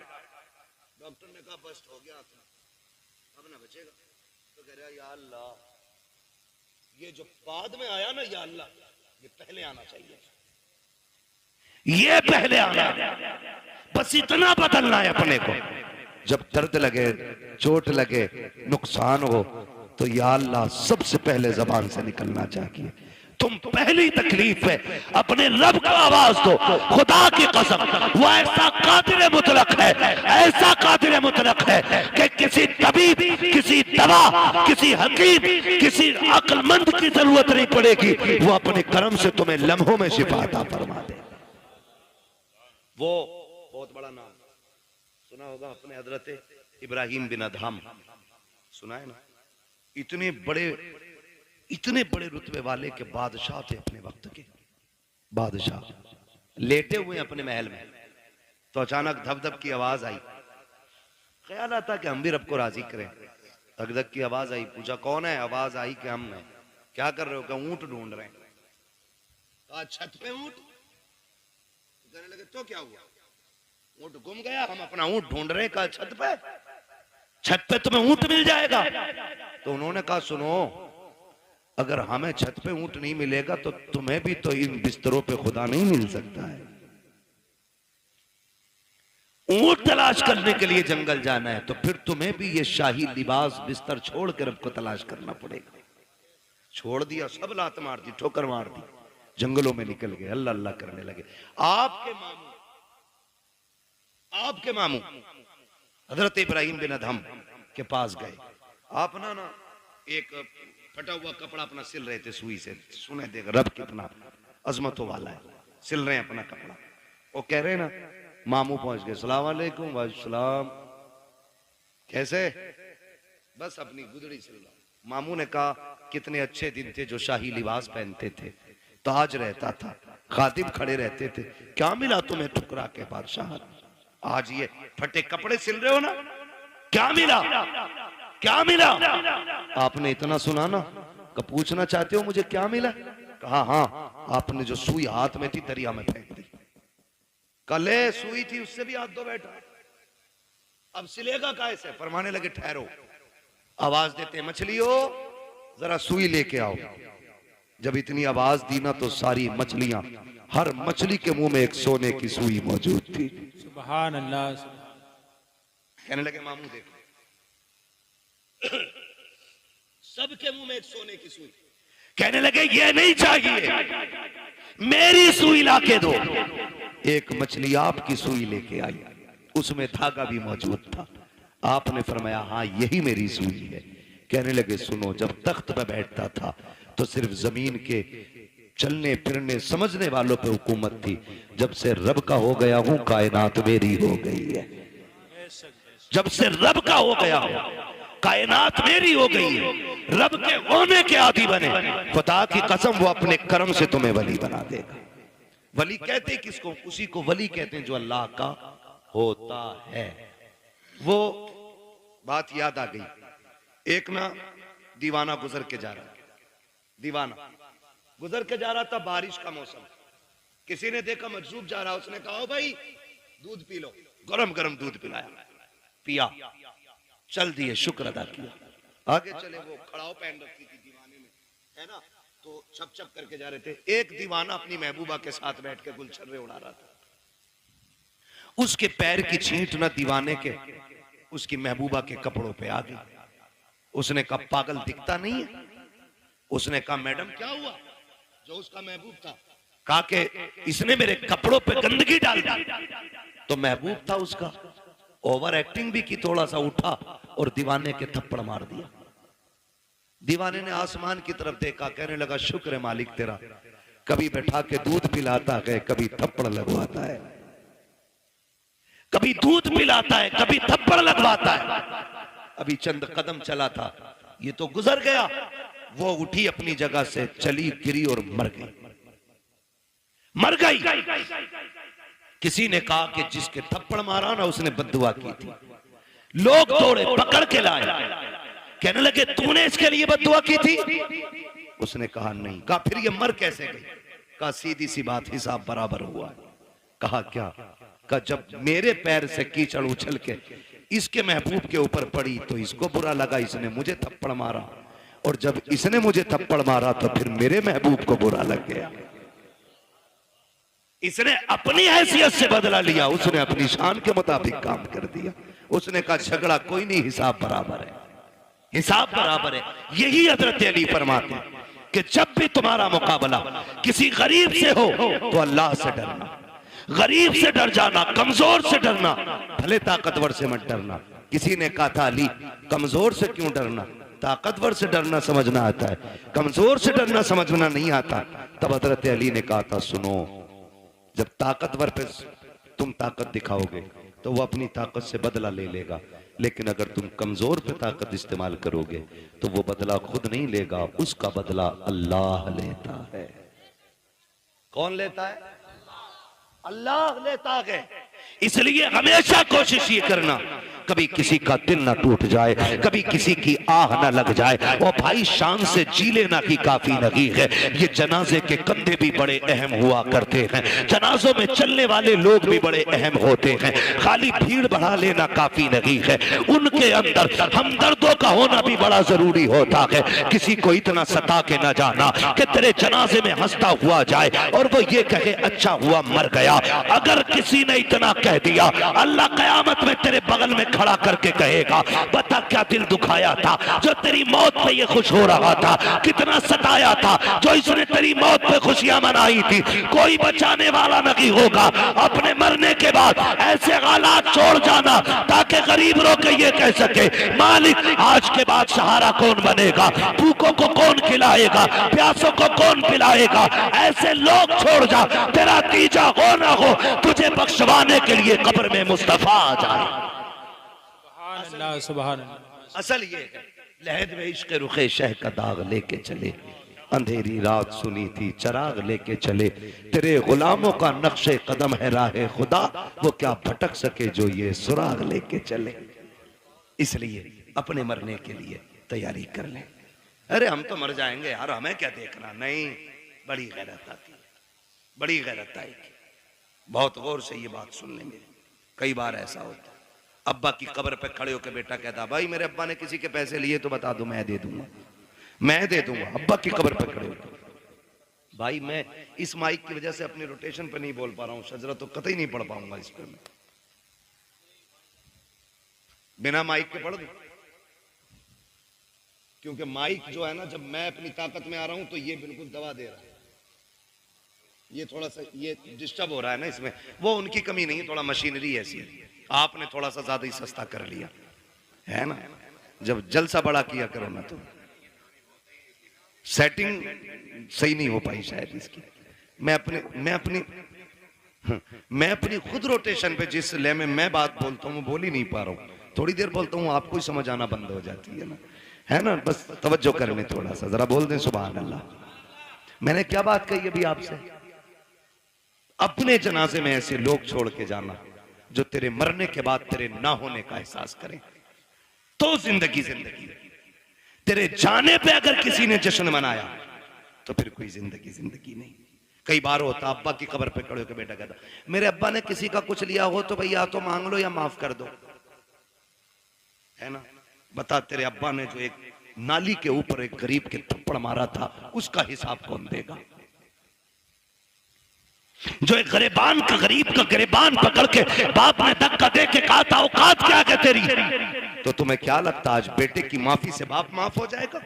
डॉक्टर ने कहा बस्ट हो गया अब ना बचेगा, तो कह रहा या अल्लाह ये जो बाद में आया ना, या अल्लाह ये पहले आना चाहिए, ये पहले आना। बस इतना बदलना है अपने को। जब दर्द लगे, चोट लगे, नुकसान हो, तो या अल्लाह सबसे पहले जबान से निकलना चाहिए। तुम पहली तकलीफ है अपने रब को आवाज दो। खुदा की कसम वो ऐसा कादिर मुतलक है, ऐसा कादिर मुतलक है कि किसी तबीब, किसी दवा, किसी हकीम, किसी अक्लमंद की जरूरत नहीं पड़ेगी। वो अपने करम से तुम्हें लम्हों में शिफा अता फरमा दे। वो बहुत बड़ा नाम सुना होगा अपने हजरत इब्राहिम बिन अदहम, सुना है ना? इतने बड़े रुतबे वाले के बादशाह थे अपने वक्त के बादशाह। लेटे हुए अपने महल में, तो अचानक धब धब की आवाज आई। ख्याल आता कि हम भी रब को राजी करें। धक धक की आवाज आई, पूछा कौन है? आवाज आई कि हम हैं। क्या कर रहे हो? क्या ऊंट ढूंढ रहे हैं। कहा छत पे ऊंट। कहने लगे तो क्या हुआ? ऊंट गुम गया, हम अपना ऊंट ढूंढ रहे हैं। कहा छत पे तुम्हें ऊंट मिल जाएगा। तो उन्होंने कहा सुनो, अगर हमें छत पे ऊंट नहीं मिलेगा तो तुम्हें भी तो इन बिस्तरों पे खुदा नहीं मिल सकता है। ऊंट तलाश करने के लिए जंगल जाना है तो फिर तुम्हें भी ये शाही लिबास बिस्तर छोड़ कर रब को तलाश करना पड़ेगा। छोड़ दिया, सब लात मार दी, ठोकर मार दी, जंगलों में निकल गए, अल्लाह अल्लाह करने लगे। आपके मामू हजरत इब्राहिम बिन अदहम के पास गए। आप ना एक फटा हुआ कपड़ा अपना सिल रहे थे सुई से। सुने देख रब कितना अजमतों वाला है, सिल रहे हैं अपना कपड़ा। वो कह रहे ना, मामू पहुंच गए, सलाम वालेकुम। वालेकुम, कैसे? बस अपनी गुदड़ी सिल रहा। मामू ने कहा कितने अच्छे दिन थे जो शाही लिबास पहनते थे, ताज रहता था, खातिब खड़े रहते थे, क्या मिला तुम्हें ठुकरा के बादशाह? आज ये फटे कपड़े सिल रहे हो ना, क्या मिला? क्या मिला? आपने इतना सुना ना, पूछना चाहते हो मुझे क्या मिला? कहा हाँ, आपने जो सुई हाथ में थी दरिया में फेंक दी। कल सुई थी उससे भी हाथ धो बैठा, अब सिलेगा कैसे? फरमाने लगे ठहरो, आवाज देते मछलियों जरा सुई लेके आओ। जब इतनी आवाज दी ना तो सारी मछलियां, हर मछली के मुंह में एक सोने की सुई मौजूद थी। सुभान अल्लाह। कहने लगे मामू देखो, सबके मुंह में एक सोने की सुई। कहने लगे ये नहीं चाहिए, मेरी सुई लाके दो। एक मछली आपकी सुई लेके आई, उसमें धागा भी मौजूद था। आपने फरमाया हाँ यही मेरी सुई है। कहने लगे सुनो, जब तख्त पे बैठता था तो सिर्फ जमीन के चलने फिरने समझने वालों पे हुकूमत थी। जब से रब का हो गया हूं कायनात मेरी हो गई है। जब से रब का हो गया हूं कायनात मेरी हो गई है। रब के होने के आदी बने, खुदा की कसम वो अपने कर्म से तुम्हें वली बना देगा। वली कहते किसको? उसी को वली कहते हैं जो अल्लाह का होता है। वो बात याद आ गई, एक ना दीवाना गुजर के जा रहा, दीवाना गुजर के जा रहा था, बारिश का मौसम। किसी ने देखा मजरूब जा रहा, उसने कहा भाई दूध पी लो, गरम गरम दूध पिलाया, पिया, चल दिए, शुक्र अदा किया, आगे चले। वो खड़ाव पहन रखी थी दीवाने में, है ना, तो छप छप करके जा रहे थे। एक दीवाना अपनी महबूबा के साथ बैठ के गुलछर्रे उड़ा रहा था। उसके पैर की छींट ना दीवाने के उसकी महबूबा के कपड़ों पे आ गई। उसने कहा पागल दिखता नहीं है? उसने कहा मैडम क्या हुआ? जो उसका महबूब था कहा कि इसने मेरे कपड़ों पे गंदगी डाल दी। तो महबूब था उसका, ओवर एक्टिंग भी की, थोड़ा सा उठा और दीवाने के थप्पड़ मार दिया। दीवाने ने आसमान की तरफ देखा, कहने लगा शुक्र है मालिक तेरा, कभी बैठा के दूध पिलाता है, कभी थप्पड़ लगवाता है, कभी दूध पिलाता है, कभी थप्पड़ लगवाता है। अभी चंद कदम चला था, ये तो गुजर गया। वो उठी अपनी जगह से, चली, गिरी और मर गई, मर गई। किसी ने कहा कि जिसके थप्पड़ मारा ना उसने बद्दुआ की थी। लोग दौड़े, पकड़ के लाए, कहने लगे तूने इसके लिए बद्दुआ की थी? उसने कहा नहीं। कहा फिर ये मर कैसे गई? कहा सीधी सी बात, हिसाब बराबर हुआ। कहा क्या? कहा जब मेरे पैर से कीचड़ उछल के इसके महबूब के ऊपर पड़ी तो इसको बुरा लगा, इसने मुझे थप्पड़ मारा, और जब इसने मुझे थप्पड़ मारा तो फिर मेरे महबूब को बुरा लग गया। इसने अपनी हैसियत से बदला लिया, उसने अपनी शान के मुताबिक काम कर दिया। उसने कहा झगड़ा कोई नहीं, हिसाब बराबर है, हिसाब बराबर है। यही हजरत अली फरमाते हैं कि जब भी तुम्हारा मुकाबला किसी गरीब से हो तो अल्लाह से डरना, गरीब से डर जाना, कमजोर से डरना, भले ताकतवर से मत डरना। किसी ने कहा था अली कमजोर से क्यों डरना? ताकतवर से डरना समझना आता है, कमजोर से डरना समझना नहीं आता। तब हजरत अली ने कहा था सुनो, जब ताकतवर पे तुम ताकत दिखाओगे तो वो अपनी ताकत से बदला ले लेगा, लेकिन अगर तुम कमजोर पे ताकत इस्तेमाल करोगे तो वो बदला खुद नहीं लेगा, उसका बदला अल्लाह लेता है। कौन लेता है? अल्लाह लेता है। इसलिए हमेशा कोशिश ये करना कभी किसी का दिल ना टूट जाए, कभी किसी की आह ना लग जाए। और भाई शान से जी लेना की काफी नहीं है। ये जनाजे के कंधे भी बड़े अहम हुआ करते हैं, जनाजों में चलने वाले लोग भी बड़े अहम होते हैं। खाली भीड़ बढ़ा लेना काफी नहीं है, उनके अंदर हमदर्दों का होना भी बड़ा जरूरी होता है। किसी को इतना सता के न जाना कि तेरे जनाजे में हंसता हुआ जाए और वो ये कहे अच्छा हुआ मर गया। अगर किसी ने इतना कह दिया, अल्लाह कयामत में तेरे बगल में खड़ा करके कहेगा बता क्या दिल दुखाया था जो तेरी मौत पे ये खुश हो रहा था, कितना सताया था जो इसने तेरी मौत पे खुशियां मनाई थी। कोई बचाने वाला नहीं होगा। अपने मरने के बाद ऐसे हालात छोड़ जाना ताकि गरीब रो के ये कह सके मालिक आज के बाद सहारा कौन बनेगा, भूखों को कौन खिलाएगा, प्यासों को कौन पिलाएगा। ऐसे लोग छोड़ जा, तेरा तीजा हो ना हो तुझे बख्शवाने के लिए कब्र में मुस्तफा आ जाए। सुभान अल्लाह। असल ये है लहद में इश्क रुखे शह का दाग लेके चले, अंधेरी रात सुनी थी चराग लेके चले। तेरे गुलामों का नक्शे कदम है राहे खुदा, वो क्या भटक सके जो ये सुराग लेके चले। इसलिए अपने मरने के लिए तैयारी कर ले। अरे हम तो मर जाएंगे यार, हमें क्या देखना। नहीं, बड़ी गैरत आती है, बड़ी गैरत आएगी, बहुत गौर से ये बात सुन लेंगे। कई बार ऐसा होता है, अब्बा की कब्र पे खड़े होकर बेटा कहता भाई मेरे अब्बा ने किसी के पैसे लिए तो बता दो, मैं दे दूंगा, मैं दे दूंगा। अब्बा की कब्र पे खड़े होकर। भाई मैं इस माइक की वजह से अपने रोटेशन पे नहीं बोल पा रहा हूं, शजरा तो कतई नहीं पढ़ पाऊंगा इस पे मैं। बिना माइक के पढ़ दूं, क्योंकि माइक जो है ना, जब मैं अपनी ताकत में आ रहा हूं तो ये बिल्कुल दबा दे रहा है, ये थोड़ा सा ये डिस्टर्ब हो रहा है ना इसमें। वो उनकी कमी नहीं है, थोड़ा मशीनरी ऐसी है, आपने थोड़ा सा ज्यादा ही सस्ता कर लिया है ना। जब जलसा बड़ा किया करो ना तो सेटिंग सही नहीं हो पाई शायद इसकी। मैं अपनी खुद रोटेशन पे जिस ले में मैं बात बोलता हूँ बोल ही नहीं पा रहा हूँ। थोड़ी देर बोलता हूँ आपको ही समझ आना बंद हो जाती है ना। बस तवज्जो करने थोड़ा सा, जरा बोल दें सुभान अल्लाह। मैंने क्या बात कही अभी आपसे? अपने जनाजे में ऐसे लोग छोड़ के जाना जो तेरे मरने के बाद तेरे ना होने का एहसास करें, तो जिंदगी जिंदगी। तेरे जाने पे अगर किसी ने जश्न मनाया तो फिर कोई जिंदगी जिंदगी नहीं। कई बार होता अब्बा की कब्र पे खड़े होकर बेटा कहता मेरे अब्बा ने किसी का कुछ लिया हो तो भैया तो मांग लो या माफ कर दो, है ना। बता तेरे अब्बा ने जो एक नाली के ऊपर एक गरीब के थप्पड़ मारा था उसका हिसाब कौन देगा? जो एक गरीबान का गरीब का गिरबान पकड़ के बाप ने धक्का दे के कहा था औकात क्या है तेरी, तो तुम्हें क्या लगता आज बेटे की माफी से बाप माफ हो जाएगा?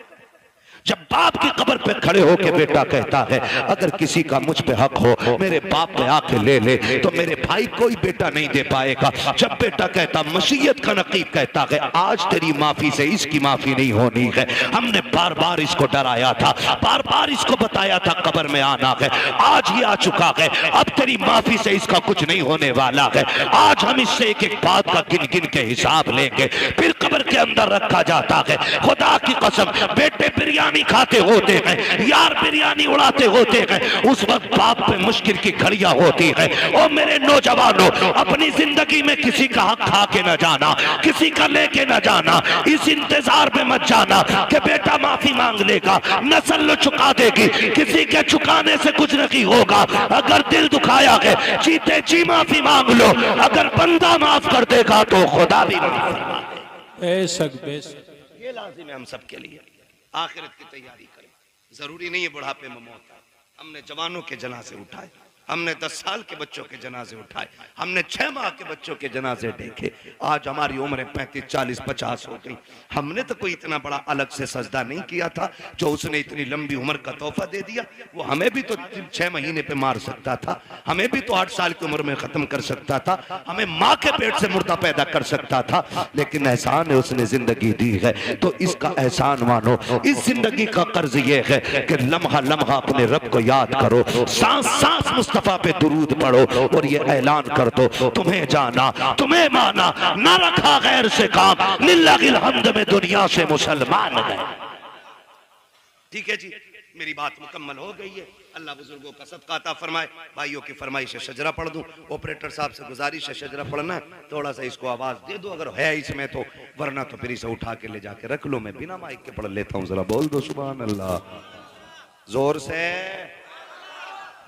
जब बाप की कब्र पे खड़े होके बेटा कहता है अगर किसी का मुझ पे हक हो मेरे बाप पे आके ले ले, तो मेरे भाई कोई बेटा नहीं दे पाएगा। जब बेटा कहता मशीयत का नकीब कहता है आज तेरी माफी से इसकी माफी नहीं होनी है, हमने बार बार इसको डराया था, बार बार इसको बताया था कब्र में आना है, आज ही आ चुका है, अब तेरी माफी से इसका कुछ नहीं होने वाला है। आज हम इससे एक एक बात का गिन गिन के हिसाब लेंगे, फिर कब्र के अंदर रखा जाता है। खुदा की कसम बेटे बिरयानी खाते होते हैं, यार बिरयानी उड़ाते होते हैं, उस वक्त बाप पे मुश्किल की घड़ियां होती है। ओ मेरे नौजवानों, अपनी जिंदगी में किसी का हक खा के न जाना, किसी का लेके न जाना, इस इंतजार में मत जाना कि बेटा माफी मांग लेगा, नस्ल चुका देगी, किसी के चुकाने से कुछ नहीं होगा। अगर दिल दुखाया है जीते जी माफी मांग लो, अगर बंदा माफ कर देगा तो खुदा भी माफ फरमा दे। बेशक ये लाजिम है हम सबके लिए। आखिरत की तैयारी करें, जरूरी नहीं है बुढ़ापे में मौत। हमने जवानों के जनाजे उठाए, हमने 10 साल के बच्चों के जनाजे उठाए, हमने 6 माह के बच्चों के जनाजे देखे। आज हमारी उम्र 35, 40, 50 हो गई। हमने तो कोई इतना बड़ा अलग से सजदा नहीं किया था, जो उसने इतनी लंबी उम्र का तोहफा दे दिया। वो हमें भी तो 6 महीने पे मार सकता था, हमें भी तो 8 साल की उम्र में खत्म कर सकता था, हमें माँ के पेट से मुर्दा पैदा कर सकता था, लेकिन एहसान है उसने जिंदगी दी है तो इसका एहसान मानो। इस जिंदगी का कर्ज ये है कि लम्हा लम्हा अपने रब को याद करो, सांस सांस मुस्तफा पे दुरूद पढ़ो और ये ऐलान कर दो तुम्हें जाना तुम्हें माना, ना रखा गैर से काम, लिल्लाहिल हम्द में दुनिया से मुसलमान गए। ठीक है जी, मेरी बात मुकम्मल हो गई है। अल्लाह बुजुर्गों का सदका अता फरमाए। भाइयों की फरमाइश है शजरा पढ़ दूं, ऑपरेटर साहब से गुजारिश है शजरा पढ़ना है, थोड़ा सा इसको आवाज दे दो अगर है इसमें तो, वरना तो फिर इसे उठा के ले जाके रख लो। मैं बिना माइक के पढ़ लेता हूँ, जरा बोल दो सुभान अल्लाह जोर से,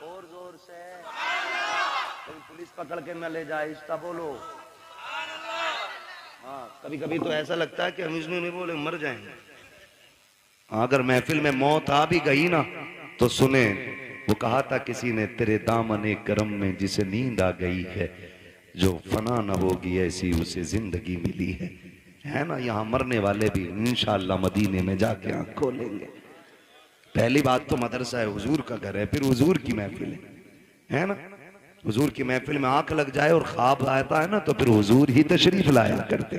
और जोर से, पुलिस पकड़ के न ले जाए इसका बोलो। हाँ कभी कभी तो ऐसा लगता है कि हम इसमें नहीं बोले मर जाएंगे। अगर महफिल में मौत आ भी गई ना तो सुने, वो कहा था किसी ने तेरे दामने करम में जिसे नींद आ गई है, जो फना न होगी ऐसी उसे जिंदगी मिली है ना। यहाँ मरने वाले भी इंशाअल्लाह मदीने में जाके आंख खोलेंगे। पहली बात तो मदरसा है, हुजूर का घर है, फिर हुजूर की महफिल है ना। हुजूर की महफिल में आंख लग जाए और ख्वाब आता है ना तो फिर हुजूर ही तशरीफ लाया करते,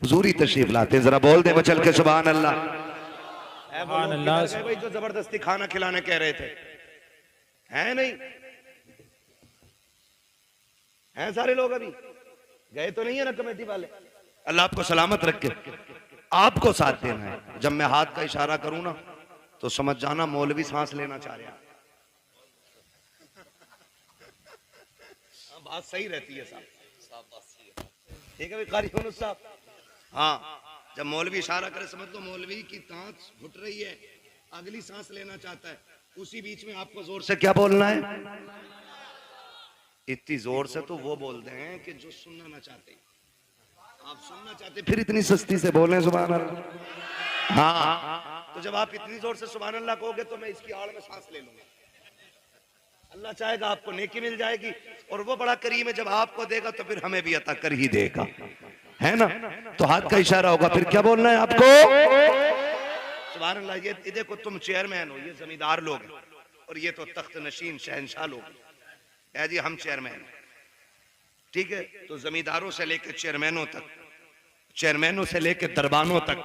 हुजूर ही तशरीफ लाते। जरा बोल दे चल के सुभान अल्लाह। भाई जो जबरदस्ती खाना खिलाने कह रहे थे है नहीं है, सारे लोग अभी गए तो नहीं है ना कमेटी वाले। अल्लाह आपको सलामत रख के आपको साथ देना है। जब मैं हाथ का इशारा करूं ना तो समझ जाना मौलवी सांस लेना चाह रहा है। बात सही रहती है साहब, ठीक है कारी साहब। हाँ जब मौलवी इशारा करे समझ लो मौलवी की तांत घुट रही है, अगली सांस लेना चाहता है, उसी बीच में आपको जोर से क्या बोलना है? इतनी जोर से तो वो बोलते हैं कि जो सुनना ना चाहते, आप सुनना चाहते फिर इतनी सस्ती से बोलें सुभान अल्लाह। हाँ, तो जब आप इतनी जोर से सुभान अल्लाह कहोगे तो मैं इसकी आड़ में सांस ले लूंगा। अल्लाह चाहेगा आपको नेकी मिल जाएगी, और वो बड़ा करीम है, जब आपको देगा तो फिर हमें भी अता कर ही देगा, है ना। तो हाथ का इशारा होगा, फिर क्या बोलना है आपको? सुभान अल्लाह। ये देखो, तुम चेयरमैन हो, ये जमींदार लोग हैं, और ये तो तख्त नशीन शहनशाह लोग हैं। जी हम चेयरमैन, ठीक है। तो जमींदारों से लेकर चेयरमैनों तक, चेयरमैनों से लेकर दरबानों तक,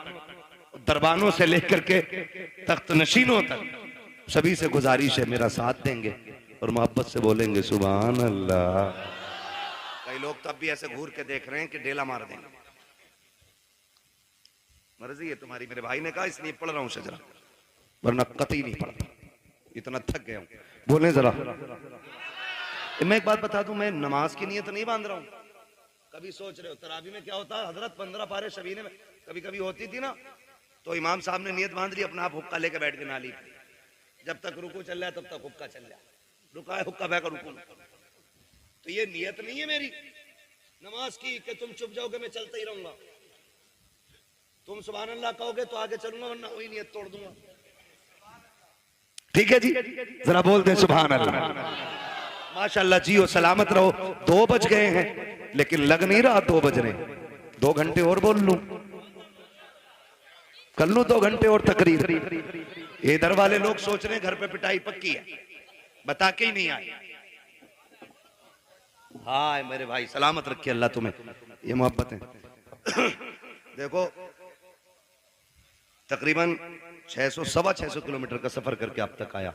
दरबानों से लेकर के तख्त नशीनों तक, सभी से गुजारिश है मेरा साथ देंगे और मोहब्बत से बोलेंगे सुभान अल्लाह। कई लोग तो अब भी ऐसे घूर के देख रहे हैं कि डेला मार देंगे। मर्जी है तुम्हारी, मेरे भाई ने कहा इसलिए पढ़ रहा हूं शजरा, वरना कतई नहीं पढ़ता, इतना थक गया हूं। बोले जरा। मैं एक बात बता दूं, मैं नमाज की नीयत नहीं बांध रहा हूं। कभी सोच रहे हो तरावी में क्या होता है हजरत, 15 पारे शबीने में कभी कभी होती थी ना, तो इमाम साहब ने नीयत बांध ली, अपना आप हुक्का लेके बैठ के नाली, जब तक रुकू चल रहा है तब तक हुक्का चल रहा है, रुका है हुक्का बहकर रुकू। तो ये नीयत नहीं है मेरी नमाज की कि तुम चुप जाओगे मैं चलता ही रहूंगा। तुम सुभान अल्लाह कहोगे तो आगे चलूंगा, वरना वही नीयत तोड़ दूंगा। ठीक है जी, जरा बोल दे सुभान अल्लाह। माशाअल्लाह जी, हो सलामत रहो। 2 बज गए हैं, लेकिन लग नहीं रहा 2 बज रहे। 2 घंटे और बोल लूं, कर लूं 2 घंटे और तकरीर। इधर वाले लोग सोच रहे हैं घर पे पिटाई पक्की है, बता के ही नहीं आए। हाय मेरे भाई, सलामत रखिए अल्लाह तुम्हें, ये मोहब्बत है। देखो तकरीबन 600 सवा 600 किलोमीटर का सफर करके अब तक आया,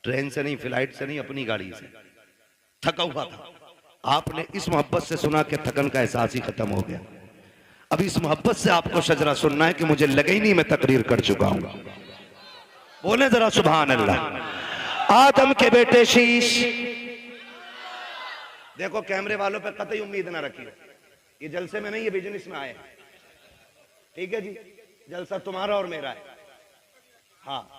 ट्रेन से नहीं, फ्लाइट से नहीं, अपनी गाड़ी से। थका हुआ था, आपने इस मोहब्बत से सुना कि थकन का एहसास ही खत्म हो गया। अब इस मोहब्बत से आपको शजरा सुनना है कि मुझे लगे ही नहीं मैं तकरीर कर चुका हूं। बोले जरा सुभान अल्लाह। आदम के बेटे शीश। देखो कैमरे वालों पे कतई उम्मीद ना रखिए, ये जलसे में नहीं, ये बिजनेस में आए, ठीक है जी। जलसा तुम्हारा और मेरा है। हाँ,